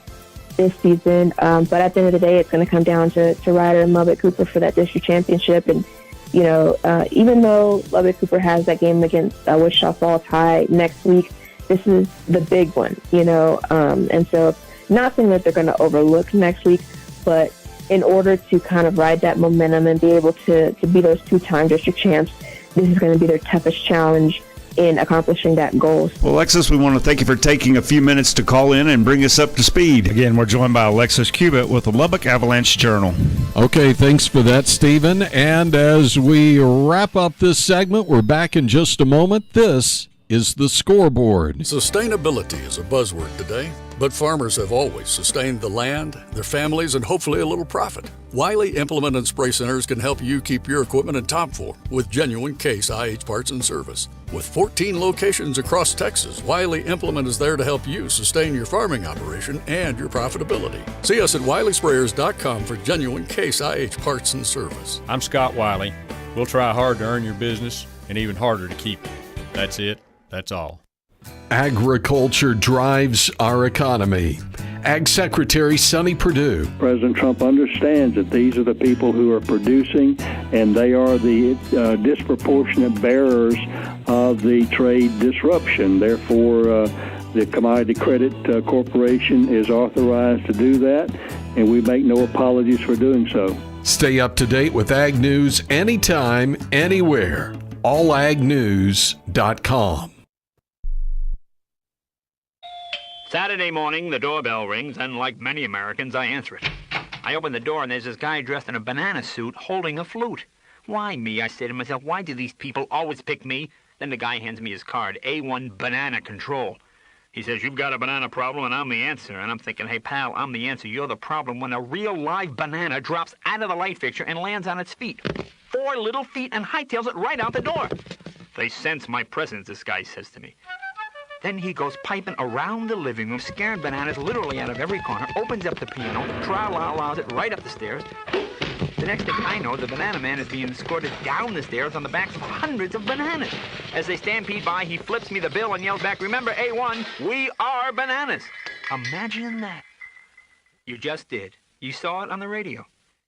this season. But at the end of the day, it's going to come down to Ryder and Lubbock Cooper for that district championship. And, even though Lubbock Cooper has that game against Wichita Falls High next week, this is the big one, and so not saying that they're going to overlook next week, but in order to kind of ride that momentum and be able to be those 2-time district champs, this is going to be their toughest challenge in accomplishing that goal. Well, Alexis, we want to thank you for taking a few minutes to call in and bring us up to speed. Again, we're joined by Alexis Cubitt with the Lubbock Avalanche Journal. Okay, thanks for that, Stephen. And as we wrap up this segment, we're back in just a moment. This is the Scoreboard. Sustainability is a buzzword today, but farmers have always sustained the land, their families, and hopefully a little profit. Wiley Implement and Spray Centers can help you keep your equipment in top form with genuine Case IH parts and service. With 14 locations across Texas, Wiley Implement is there to help you sustain your farming operation and your profitability. See us at WileySprayers.com for genuine Case IH parts and service. I'm Scott Wiley. We'll try hard to earn your business and even harder to keep it. That's it. That's all. Agriculture drives our economy. Ag Secretary Sonny Perdue. President Trump understands that these are the people who are producing, and they are the disproportionate bearers of the trade disruption. Therefore, the Commodity Credit Corporation is authorized to do that, and we make no apologies for doing so. Stay up to date with Ag News anytime, anywhere. allagnews.com. Saturday morning, the doorbell rings, and like many Americans, I answer it. I open the door, and there's this guy dressed in a banana suit holding a flute. Why me? I say to myself, why do these people always pick me? Then the guy hands me his card, A1 Banana Control. He says, you've got a banana problem, and I'm the answer. And I'm thinking, hey, pal, I'm the answer. You're the problem when a real live banana drops out of the light fixture and lands on its feet. 4 little feet and hightails it right out the door. They sense my presence, this guy says to me. Then he goes piping around the living room, scaring bananas literally out of every corner, opens up the piano, tra-la-la's it right up the stairs. The next thing I know, the banana man is being escorted down the stairs on the backs of hundreds of bananas. As they stampede by, he flips me the bill and yells back, remember, A1, we are bananas. Imagine that. You just did. You saw it on the radio.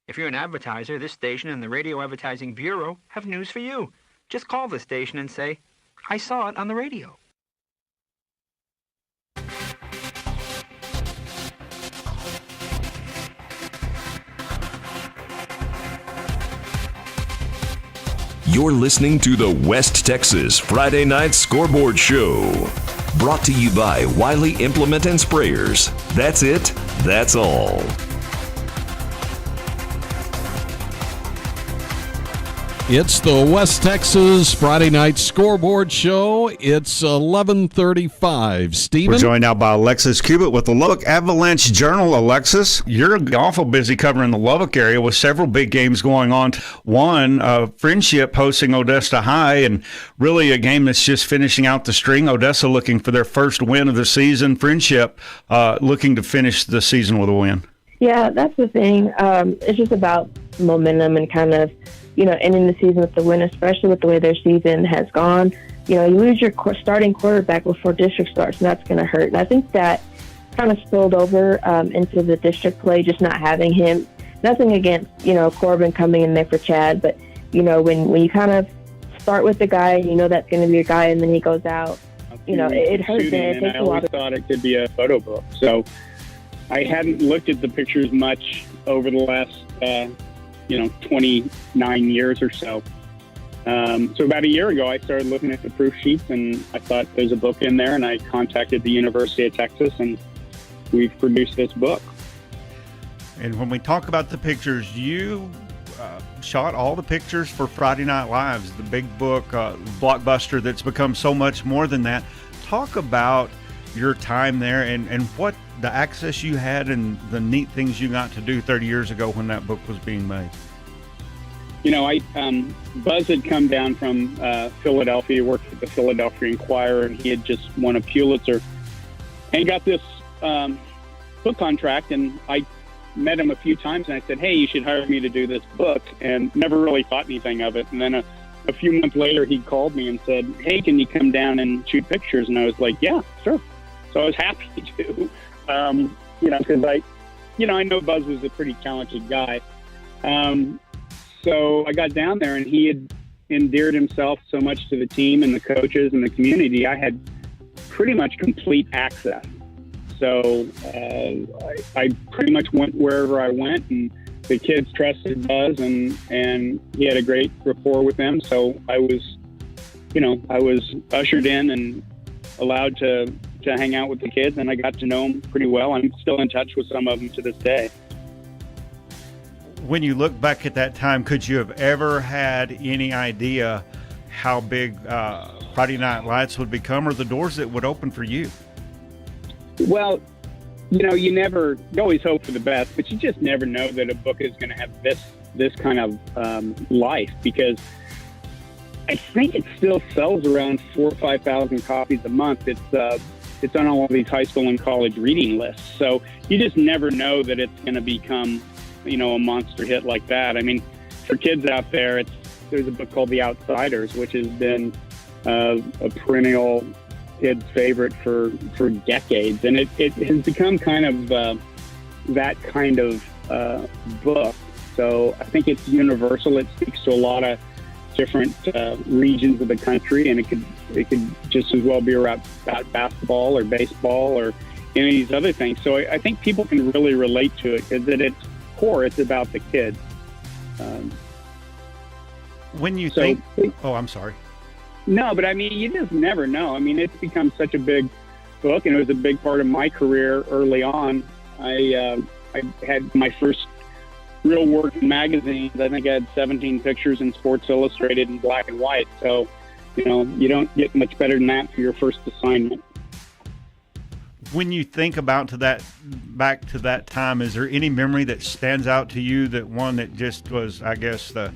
If you're an advertiser, this station and the Radio Advertising Bureau have news for you. Just call the station and say, I saw it on the radio. You're listening to the West Texas Friday Night Scoreboard Show. Brought to you by Wiley Implement and Sprayers. That's it. That's all. It's the West Texas Friday Night Scoreboard Show. It's 11:35. Stephen? We're joined now by Alexis Cubitt with the Lubbock Avalanche Journal. Alexis, you're awful busy covering the Lubbock area with several big games going on. One, Friendship hosting Odessa High, and really a game that's just finishing out the string. Odessa looking for their first win of the season. Friendship looking to finish the season with a win. Yeah, that's the thing. It's just about momentum and kind of, ending the season with the win, especially with the way their season has gone. You lose your starting quarterback before district starts, and that's going to hurt. And I think that kind of spilled over into the district play, just not having him. Nothing against, Corbin coming in there for Chad, but, when you kind of start with the guy, and that's going to be your guy, and then he goes out, it hurts. And it takes I always thought it could be a photo book. So I hadn't looked at the pictures much over the last 29 years or so. So about a year ago, I started looking at the proof sheets, and I thought there's a book in there, and I contacted the University of Texas, and we've produced this book. And when we talk about the pictures, you shot all the pictures for Friday Night Lives, the big book, blockbuster that's become so much more than that. Talk about your time there and what the access you had and the neat things you got to do 30 years ago when that book was being made. Buzz had come down from Philadelphia, worked at the Philadelphia Inquirer, and he had just won a Pulitzer and got this book contract. And I met him a few times, and I said, hey, you should hire me to do this book, and never really thought anything of it. And then a few months later, he called me and said, hey, can you come down and shoot pictures? And I was like, yeah, sure. So I was happy to, because I know Buzz was a pretty talented guy. So I got down there, and he had endeared himself so much to the team and the coaches and the community. I had pretty much complete access. So I pretty much went wherever I went, and the kids trusted Buzz, and he had a great rapport with them. So I was I was ushered in and allowed to hang out with the kids, and I got to know them pretty well. I'm still in touch with some of them to this day. When you look back at that time, could you have ever had any idea how big Friday Night Lights would become, or the doors that would open for you? Well, you always hope for the best, but you just never know that a book is going to have this kind of life, because I think it still sells around 4,000 or 5,000 copies a month. It's on all of these high school and college reading lists. So you just never know that it's going to become, a monster hit like that. I mean, for kids out there, there's a book called The Outsiders, which has been a perennial kid's favorite for decades. And it has become kind of that kind of book. So I think it's universal. It speaks to a lot of different regions of the country, and it could just as well be about basketball or baseball or any of these other things. So I think people can really relate to it, because at its core, it's about the kids. When you think... Oh, I'm sorry. No, but I mean, you just never know. I mean, it's become such a big book, and it was a big part of my career early on. I had my first real work in magazines. I think I had 17 pictures in Sports Illustrated in black and white. So, you don't get much better than that for your first assignment. When you think back to that time, is there any memory that stands out to you, that one that just was, I guess, the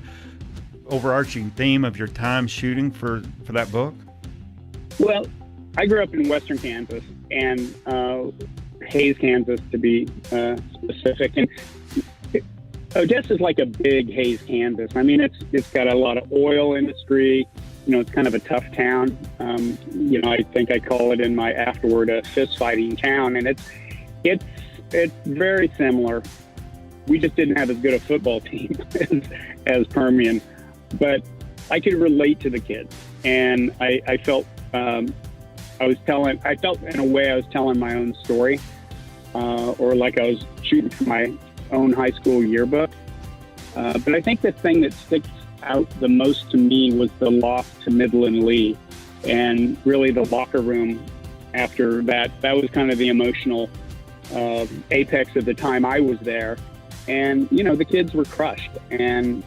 overarching theme of your time shooting for that book? Well, I grew up in western Kansas, and Hays, Kansas, to be specific. And Odessa's like a big Hays, Kansas. I mean, it's got a lot of oil industry. It's kind of a tough town. I think I call it in my afterword a fist fighting town, and it's very similar. We just didn't have as good a football team as Permian, but I could relate to the kids, and I felt in a way I was telling my own story, or like I was shooting for my own high school yearbook. But I think the thing that sticks out the most to me was the loss to Midland Lee, and really the locker room after that. That was kind of the emotional apex of the time I was there. And, the kids were crushed, and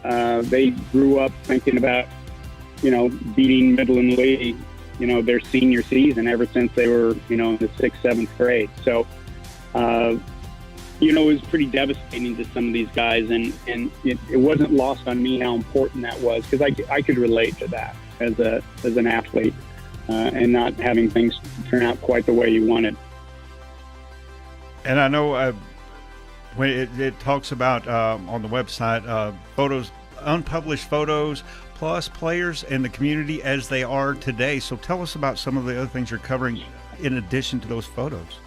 they grew up thinking about, beating Midland Lee, their senior season ever since they were, in the 6th, 7th grade. So, it was pretty devastating to some of these guys, and it wasn't lost on me how important that was, because I could relate to that as an athlete, and not having things turn out quite the way you wanted. And I know when it talks about on the website photos, unpublished photos, plus players and the community as they are today. So tell us about some of the other things you're covering in addition to those photos.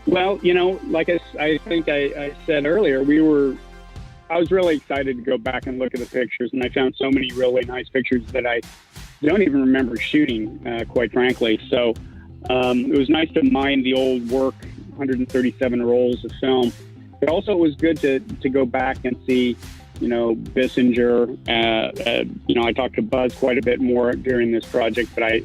Well, like I think I said earlier, I was really excited to go back and look at the pictures, and I found so many really nice pictures that I don't even remember shooting, quite frankly. So it was nice to mine the old work, 137 rolls of film. But also it was good to go back and see, Bissinger. I talked to Buzz quite a bit more during this project, but I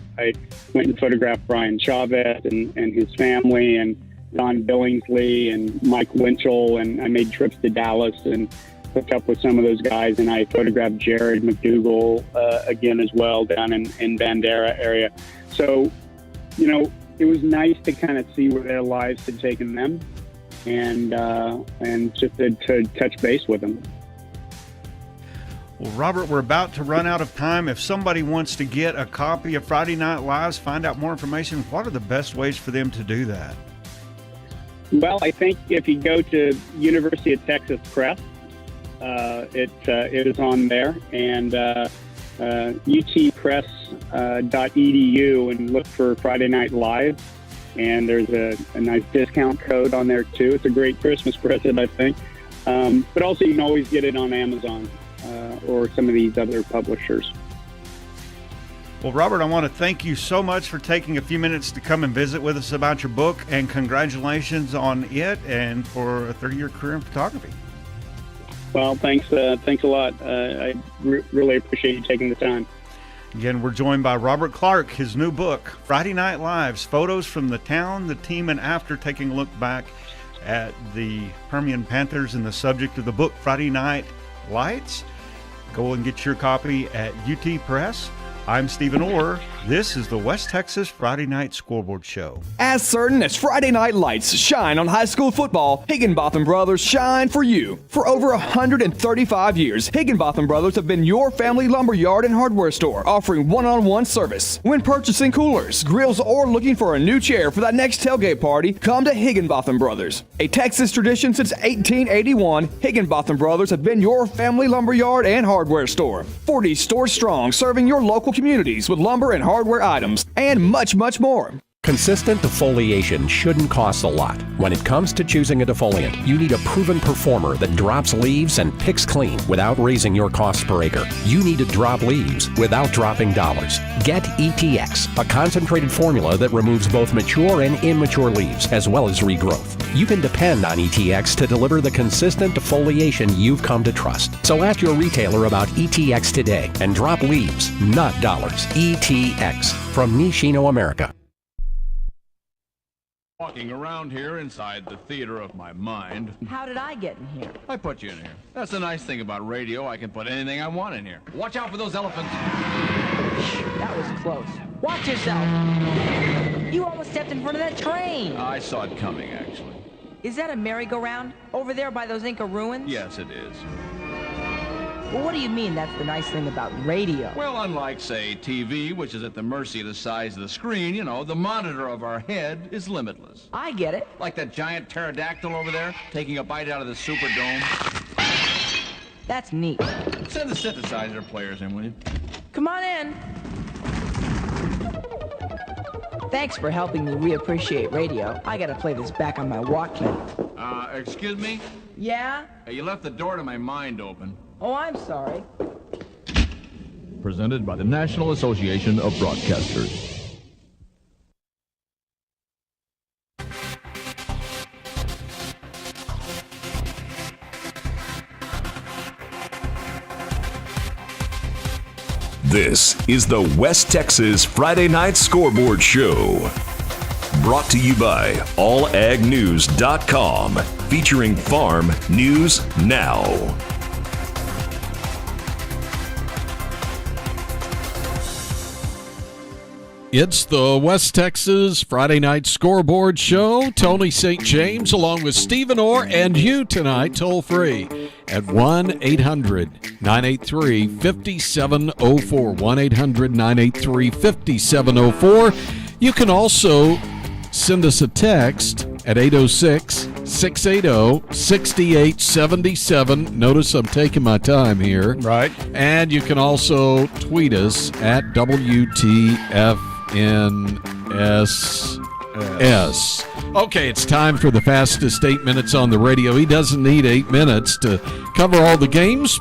went and photographed Brian Chavez and his family, and Don Billingsley and Mike Winchell, and I made trips to Dallas and hooked up with some of those guys, and I photographed Jared McDougal again as well down in Bandera area. So, it was nice to kind of see where their lives had taken them, and just to touch base with them. Well, Robert, we're about to run out of time. If somebody wants to get a copy of Friday Night Lives, find out more information, what are the best ways for them to do that? Well, I think if you go to University of Texas Press, it is on there, and utpress.edu, and look for Friday Night Live, and there's a nice discount code on there too. It's a great Christmas present, I think. But also you can always get it on Amazon or some of these other publishers. Well, Robert, I want to thank you so much for taking a few minutes to come and visit with us about your book, and congratulations on it and for a 30-year career in photography. Well, thanks a lot. I really appreciate you taking the time. Again, we're joined by Robert Clark, his new book, Friday Night Lives, Photos from the Town, the Team, and After, taking a look back at the Permian Panthers and the subject of the book, Friday Night Lights. Go and get your copy at UT Press. I'm Stephen Orr. This is the West Texas Friday Night Scoreboard Show. As certain as Friday night lights shine on high school football, Higginbotham Brothers shine for you. For over 135 years, Higginbotham Brothers have been your family lumberyard and hardware store, offering one-on-one service. When purchasing coolers, grills, or looking for a new chair for that next tailgate party, come to Higginbotham Brothers. A Texas tradition since 1881, Higginbotham Brothers have been your family lumberyard and hardware store. 40 stores strong, serving your local communities with lumber and hardware items, and much, much more. Consistent defoliation shouldn't cost a lot. When it comes to choosing a defoliant, you need a proven performer that drops leaves and picks clean without raising your cost per acre. You need to drop leaves without dropping dollars. Get ETX, a concentrated formula that removes both mature and immature leaves, as well as regrowth. You can depend on ETX to deliver the consistent defoliation you've come to trust. So ask your retailer about ETX today and drop leaves, not dollars. ETX from Nishino America. Walking around here inside the theater of my mind. How did I get in here? I put you in here. That's the nice thing about radio. I can put anything I want in here. Watch out for those elephants. That was close. Watch yourself. You almost stepped in front of that train. I saw it coming, actually. Is that a merry-go-round over there by those Inca ruins? Yes, it is. Well, what do you mean that's the nice thing about radio? Well, unlike, say, TV, which is at the mercy of the size of the screen, the monitor of our head is limitless. I get it. Like that giant pterodactyl over there, taking a bite out of the Superdome. That's neat. Send the synthesizer players in, will you? Come on in. Thanks for helping me reappreciate radio. I gotta play this back on my Walkman. Excuse me? Yeah? You left the door to my mind open. Oh, I'm sorry. Presented by the National Association of Broadcasters. This is the West Texas Friday Night Scoreboard Show. Brought to you by allagnews.com, featuring farm news now. It's the West Texas Friday Night Scoreboard Show. Tony St. James along with Stephen Orr and you tonight, toll free at 1-800-983-5704. 1-800-983-5704. You can also send us a text at 806-680-6877. Notice I'm taking my time here. Right. And you can also tweet us at WTFNSS. Okay, it's time for the fastest 8 minutes on the radio. He doesn't need 8 minutes to cover all the games,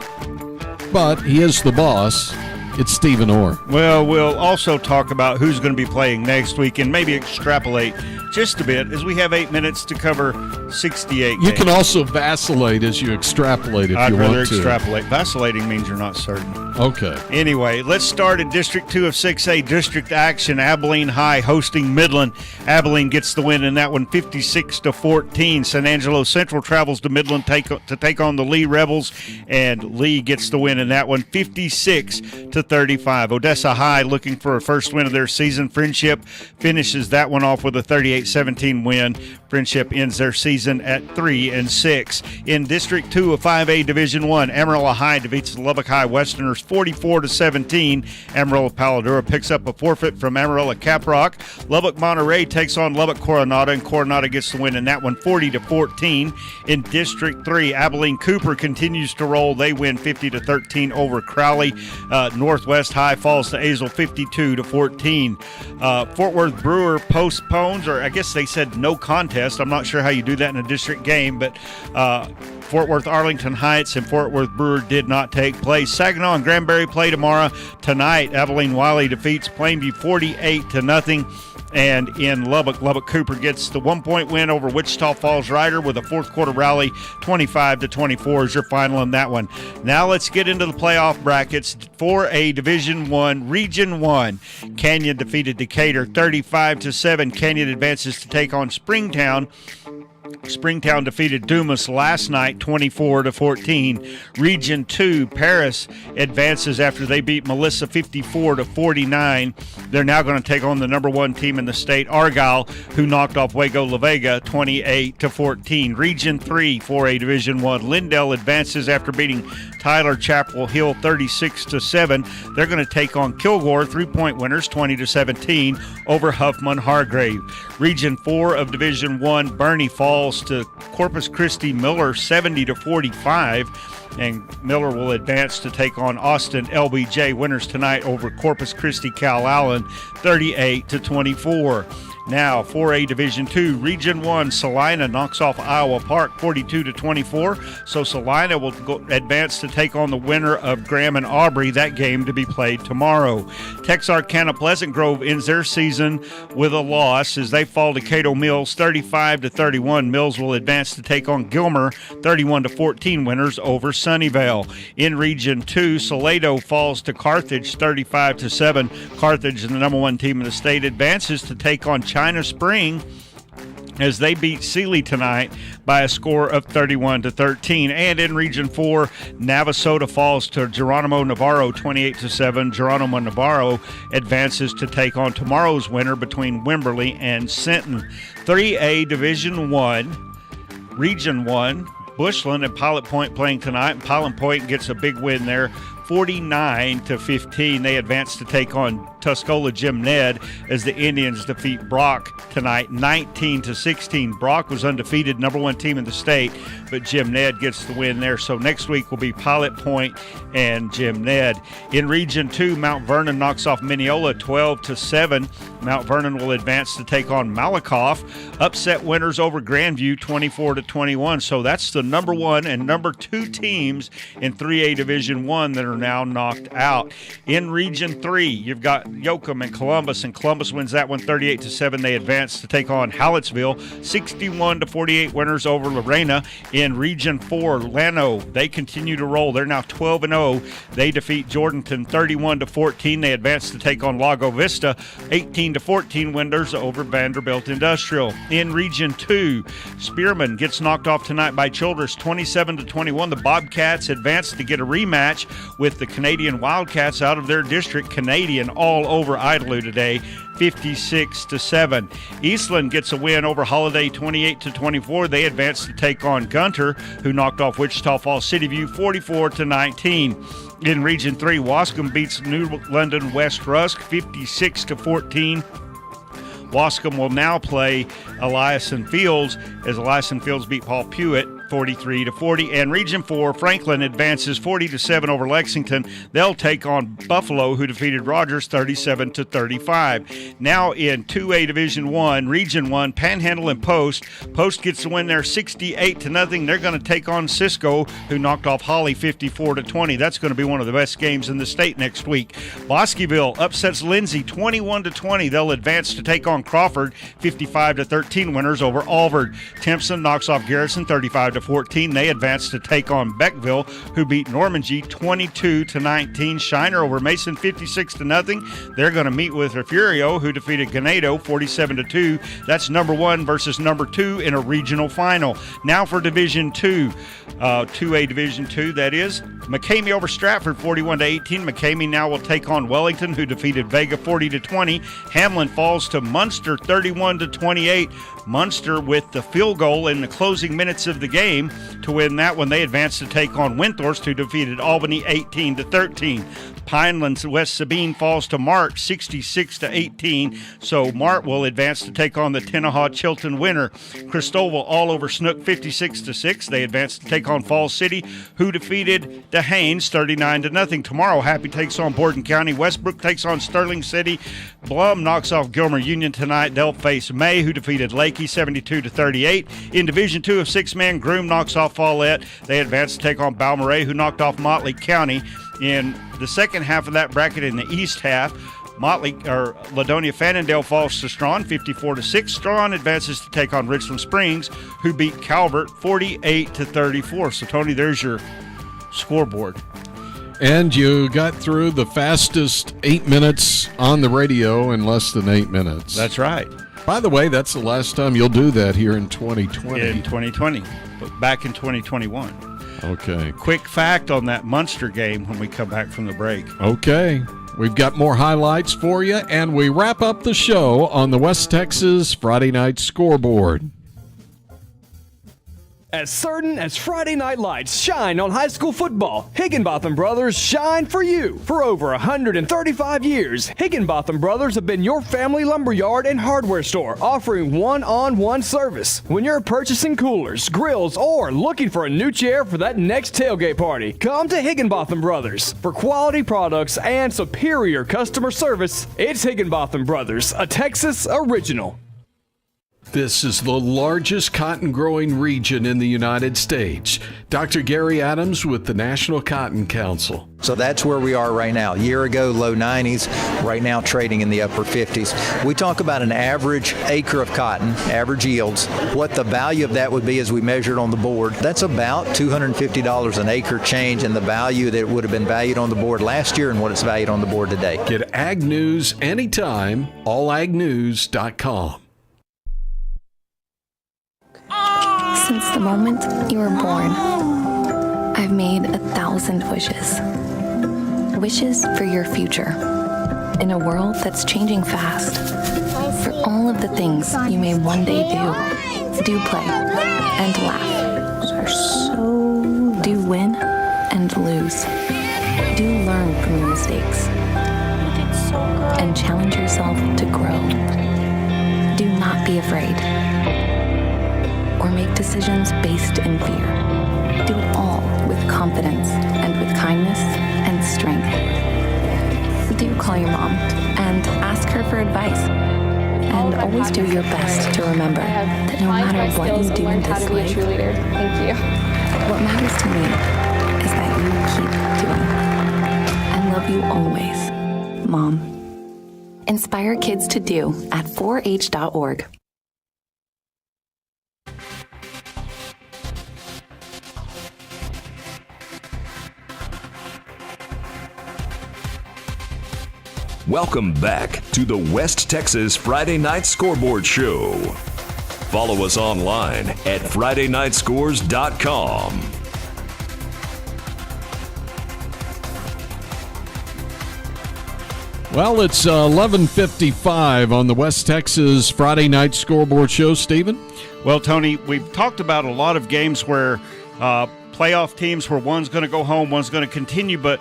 but he is the boss. It's Stephen Orr. Well, we'll also talk about who's going to be playing next week and maybe extrapolate just a bit as we have 8 minutes to cover 68 games. You can also vacillate as you extrapolate if I'd you rather want to. extrapolate. Vacillating means you're not certain. Okay. Anyway, let's start in District 2 of 6A District Action. Abilene High hosting Midland. Abilene gets the win in that one, 56-14. San Angelo Central travels to Midland to take on the Lee Rebels, and Lee gets the win in that one, 56-35. Odessa High looking for a first win of their season. Friendship finishes that one off with a 38-17 win. Friendship ends their season at 3-6. In District 2 of 5A Division 1, Amarillo High defeats the Lubbock High Westerners 44-17. Amarillo Paladura picks up a forfeit from Amarillo Caprock. Lubbock Monterey takes on Lubbock Coronado, and Coronado gets the win in that one, 40-14. In District 3, Abilene Cooper continues to roll. They win 50-13 over Crowley. Northwest High falls to Azle 52-14. Fort Worth Brewer postpones, or I guess they said no contest. I'm not sure how you do that in a district game, but Fort Worth Arlington Heights and Fort Worth Brewer did not take place. Saginaw and Granbury play tomorrow. Tonight, Abilene Wiley defeats Plainview 48-0. And in Lubbock, Lubbock Cooper gets the 1-point win over Wichita Falls Rider with a fourth quarter rally. 25-24 is your final in that one. Now let's get into the playoff brackets for a Division I, Region 1. Canyon defeated Decatur 35-7. Canyon advances to take on Springtown. Springtown defeated Dumas last night 24-14. Region 2, Paris advances after they beat Melissa 54-49. They're now going to take on the number one team in the state, Argyle, who knocked off Waco La Vega 28-14. Region 3, 4A Division 1, Lindell advances after beating Tyler Chapel Hill 36-7. They're going to take on Kilgore, 3-point winners 20-17 over Huffman Hargrave. Region 4 of Division 1, Bernie falls to Corpus Christi Miller 70-45, and Miller will advance to take on Austin LBJ, winners tonight over Corpus Christi Cal Allen 38-24. Now, 4A Division 2, Region 1, Salina knocks off Iowa Park 42-24. So Salina will advance to take on the winner of Graham and Aubrey, that game to be played tomorrow. Texarkana Pleasant Grove ends their season with a loss as they fall to Cato Mills 35-31. Mills will advance to take on Gilmer 31-14, winners over Sunnyvale. In Region 2, Salado falls to Carthage 35-7. Carthage, the number one team in the state, advances to take on China Spring as they beat Sealy tonight by a score of 31-13. And in Region 4, Navasota falls to Geronimo Navarro 28-7. Geronimo Navarro advances to take on tomorrow's winner between Wimberley and Sinton. 3A Division 1, Region 1, Bushland and Pilot Point playing tonight, and Pilot Point gets a big win there, 49-15. They advance to take on Tuscola Jim Ned as the Indians defeat Brock tonight 19-16. Brock was undefeated, number one team in the state, but Jim Ned gets the win there. So next week will be Pilot Point and Jim Ned. In Region 2, Mount Vernon knocks off Mineola 12-7. Mount Vernon will advance to take on Malakoff. Upset winners over Grandview 24-21. So that's the number one and number two teams in 3A Division 1 that are now knocked out. In Region 3, you've got Yoakum and Columbus wins that one 38-7. They advance to take on Hallettsville 61-48, winners over Lorena. In Region 4, Llano, they continue to roll. They're now 12-0. They defeat Jordanton 31-14. They advance to take on Lago Vista 18-14, winners over Vanderbilt Industrial. In Region 2, Spearman gets knocked off tonight by Childress 27-21. The Bobcats advance to get a rematch with the Canadian Wildcats out of their district. Canadian all over Idalou today, 56-7. Eastland gets a win over Holiday 28-24. They advance to take on Gunter, who knocked off Wichita Falls City View 44-19. In Region 3, Wascom beats New London West Rusk 56-14. Wascom will now play Eliason Fields as Eliason Fields beat Paul Pewitt 43-40. And Region 4, Franklin advances 40-7 over Lexington. They'll take on Buffalo, who defeated Rogers 37-35. Now in 2A Division 1, Region 1, Panhandle and Post. Post gets the win there 68-0. They're going to take on Cisco, who knocked off Holly 54-20. That's going to be one of the best games in the state next week. Bosqueville upsets Lindsay 21-20. They'll advance to take on Crawford 55-13, winners over Alvord. Timpson knocks off Garrison 35-14. They advance to take on Beckville, who beat Normandy 22-19. Shiner over Mason 56-0. They're going to meet with Refugio, who defeated Ganado 47-2. That's number one versus number two in a regional final. Now for Division 2, 2A Division 2, that is. McCamey over Stratford 41-18. McCamey now will take on Wellington, who defeated Vega 40-20. Hamlin falls to Munster 31-28. Munster with the field goal in the closing minutes of the game to win that one. They advanced to take on Windthorst, who defeated Albany 18-13. Pinelands West Sabine falls to Mart 66-18. So Mart will advance to take on the Tenaha Chilton winner. Cristobal all over Snook 56-6. They advance to take on Falls City, who defeated DeHanes 39-0. Tomorrow, Happy takes on Borden County. Westbrook takes on Sterling City. Blum knocks off Gilmer Union tonight. They'll face May, who defeated Lakey 72-38. In Division 2 of six-man, Groom knocks off Follette. They advance to take on Balmorhea, who knocked off Motley County. In the second half of that bracket, in the east half, Ladonia Fannondale falls to Strawn 54-6. Strawn advances to take on Richland Springs, who beat Calvert 48-34. So Tony, there's your scoreboard. And you got through the fastest 8 minutes on the radio in less than 8 minutes. That's right. By the way, that's the last time you'll do that here in 2020. In 2020, but back in 2021. Okay. Quick fact on that Munster game when we come back from the break. Okay. We've got more highlights for you, and we wrap up the show on the West Texas Friday Night Scoreboard. As certain as Friday night lights shine on high school football, Higginbotham Brothers shine for you. For over 135 years, Higginbotham Brothers have been your family lumberyard and hardware store, offering one-on-one service. When you're purchasing coolers, grills, or looking for a new chair for that next tailgate party, come to Higginbotham Brothers. For quality products and superior customer service, it's Higginbotham Brothers, a Texas original. This is the largest cotton growing region in the United States. Dr. Gary Adams with the National Cotton Council. So that's where we are right now. A year ago, low 90s, right now trading in the upper 50s. We talk about an average acre of cotton, average yields. What the value of that would be as we measured on the board, that's about $250 an acre change in the value that would have been valued on the board last year and what it's valued on the board today. Get Ag News anytime, allagnews.com. Since the moment you were born, I've made 1,000 wishes. Wishes for your future. In a world that's changing fast. For all of the things you may one day do play and laugh. Do win and lose. Do learn from your mistakes. And challenge yourself to grow. Do not be afraid. Or make decisions based in fear. Do it all with confidence and with kindness and strength. Do call your mom and ask her for advice. And always do your best to remember that no matter what you do in this life, thank you. What matters to me is that you keep doing. I love you always, Mom. Inspire kids to do at 4h.org. Welcome back to the West Texas Friday Night Scoreboard Show. Follow us online at FridayNightScores.com. Well, it's 11:55 on the West Texas Friday Night Scoreboard Show. Stephen? Well, Tony, we've talked about a lot of games where playoff teams where one's going to go home, one's going to continue, but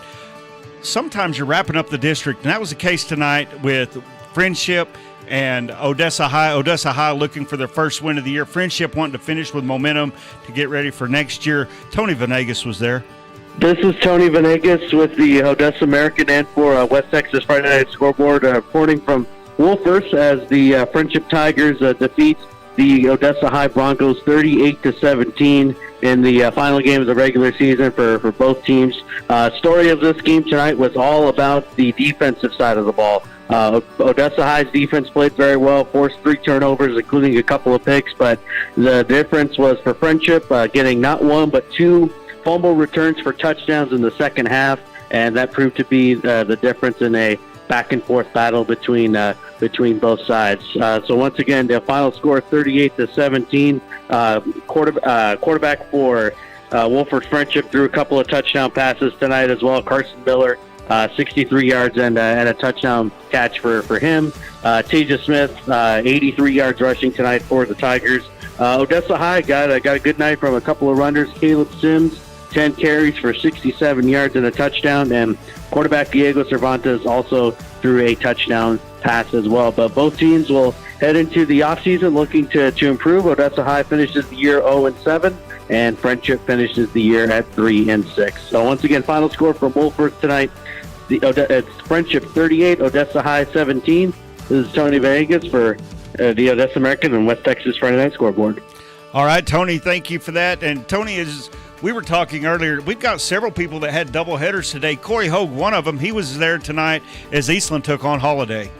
sometimes you're wrapping up the district, and that was the case tonight with Friendship and Odessa High. Odessa High looking for their first win of the year. Friendship wanting to finish with momentum to get ready for next year. Tony Venegas was there. This is Tony Venegas with the Odessa American and for West Texas Friday Night Scoreboard, reporting from Wolfers as the Friendship Tigers defeat the Odessa High Broncos 38-17 in the final game of the regular season for both teams. Story of this game tonight was all about the defensive side of the ball. Odessa High's defense played very well, forced 3 turnovers, including a couple of picks, but the difference was for Friendship getting not 1 but 2 fumble returns for touchdowns in the second half, and that proved to be the difference in a back-and-forth battle between both sides. So once again, the final score 38-17. Quarterback for Wolford Friendship threw a couple of touchdown passes tonight as well. Carson Miller, 63 yards and a touchdown catch for him. Taja Smith, 83 yards rushing tonight for the Tigers. Odessa High got a good night from a couple of runners. Caleb Sims, 10 carries for 67 yards and a touchdown, and quarterback Diego Cervantes also threw a touchdown pass as well. But both teams will head into the offseason looking to improve. Odessa High finishes the year 0-7, and Friendship finishes the year at 3-6. So once again, final score for Wolford tonight. It's Friendship 38, Odessa High 17. This is Tony Vegas for the Odessa American and West Texas Friday Night Scoreboard. All right, Tony, thank you for that. And Tony, as We were talking earlier. We've got several people that had double headers today. Corey Hogue, one of them, he was there tonight as Eastland took on Holiday.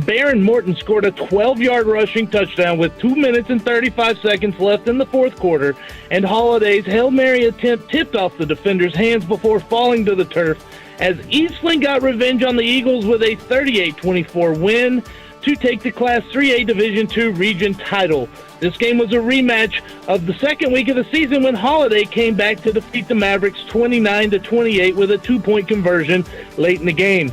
Baron Morton scored a 12-yard rushing touchdown with 2 minutes and 35 seconds left in the fourth quarter, and Holiday's Hail Mary attempt tipped off the defender's hands before falling to the turf as Eastland got revenge on the Eagles with a 38-24 win to take the Class 3A Division II region title. This game was a rematch of the second week of the season when Holiday came back to defeat the Mavericks 29-28 with a 2-point conversion late in the game.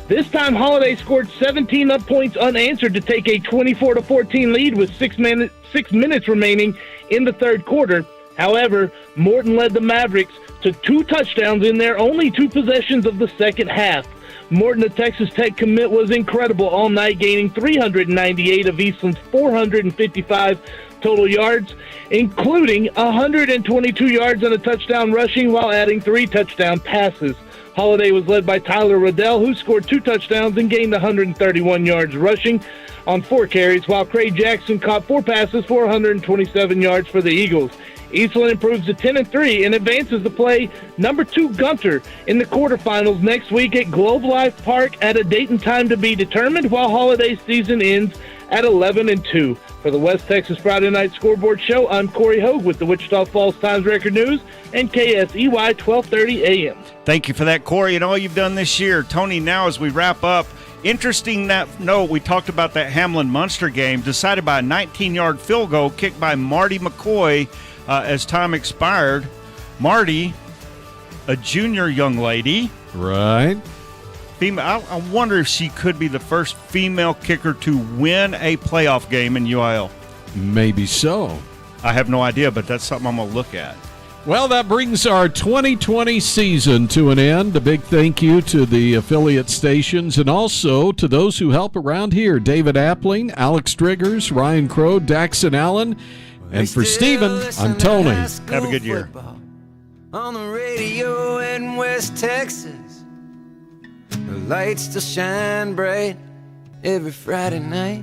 This time, Holiday scored 17 points unanswered to take a 24-14 lead with 6 minutes remaining in the third quarter. However, Morton led the Mavericks to 2 touchdowns in their only 2 possessions of the second half. Morton, the Texas Tech commit, was incredible all night, gaining 398 of Eastland's 455 total yards, including 122 yards and a touchdown rushing while adding 3 touchdown passes. Holiday was led by Tyler Riddell, who scored 2 touchdowns and gained 131 yards rushing on 4 carries, while Craig Jackson caught 4 passes for 127 yards for the Eagles. Eastland improves to 10-3 and advances to play number 2 Gunter in the quarterfinals next week at Globe Life Park at a date and time to be determined, while Holiday's season ends at 11-2. For the West Texas Friday Night Scoreboard Show, I'm Corey Hogue with the Wichita Falls Times Record News and KSEY 1230 AM. Thank you for that, Corey, and all you've done this year. Tony, now as we wrap up, interesting note, we talked about that Hamlin-Munster game decided by a 19-yard field goal kicked by Marty McCoy as time expired. Marty, a junior young lady. Right. Female. I wonder if she could be the first female kicker to win a playoff game in UIL. Maybe so. I have no idea, but that's something I'm going to look at. Well, that brings our 2020 season to an end. A big thank you to the affiliate stations and also to those who help around here. David Appling, Alex Driggers, Ryan Crow, Daxon Allen. And for Stephen, I'm Tony. Have a good year. On the radio in West Texas, the lights still shine bright every Friday night.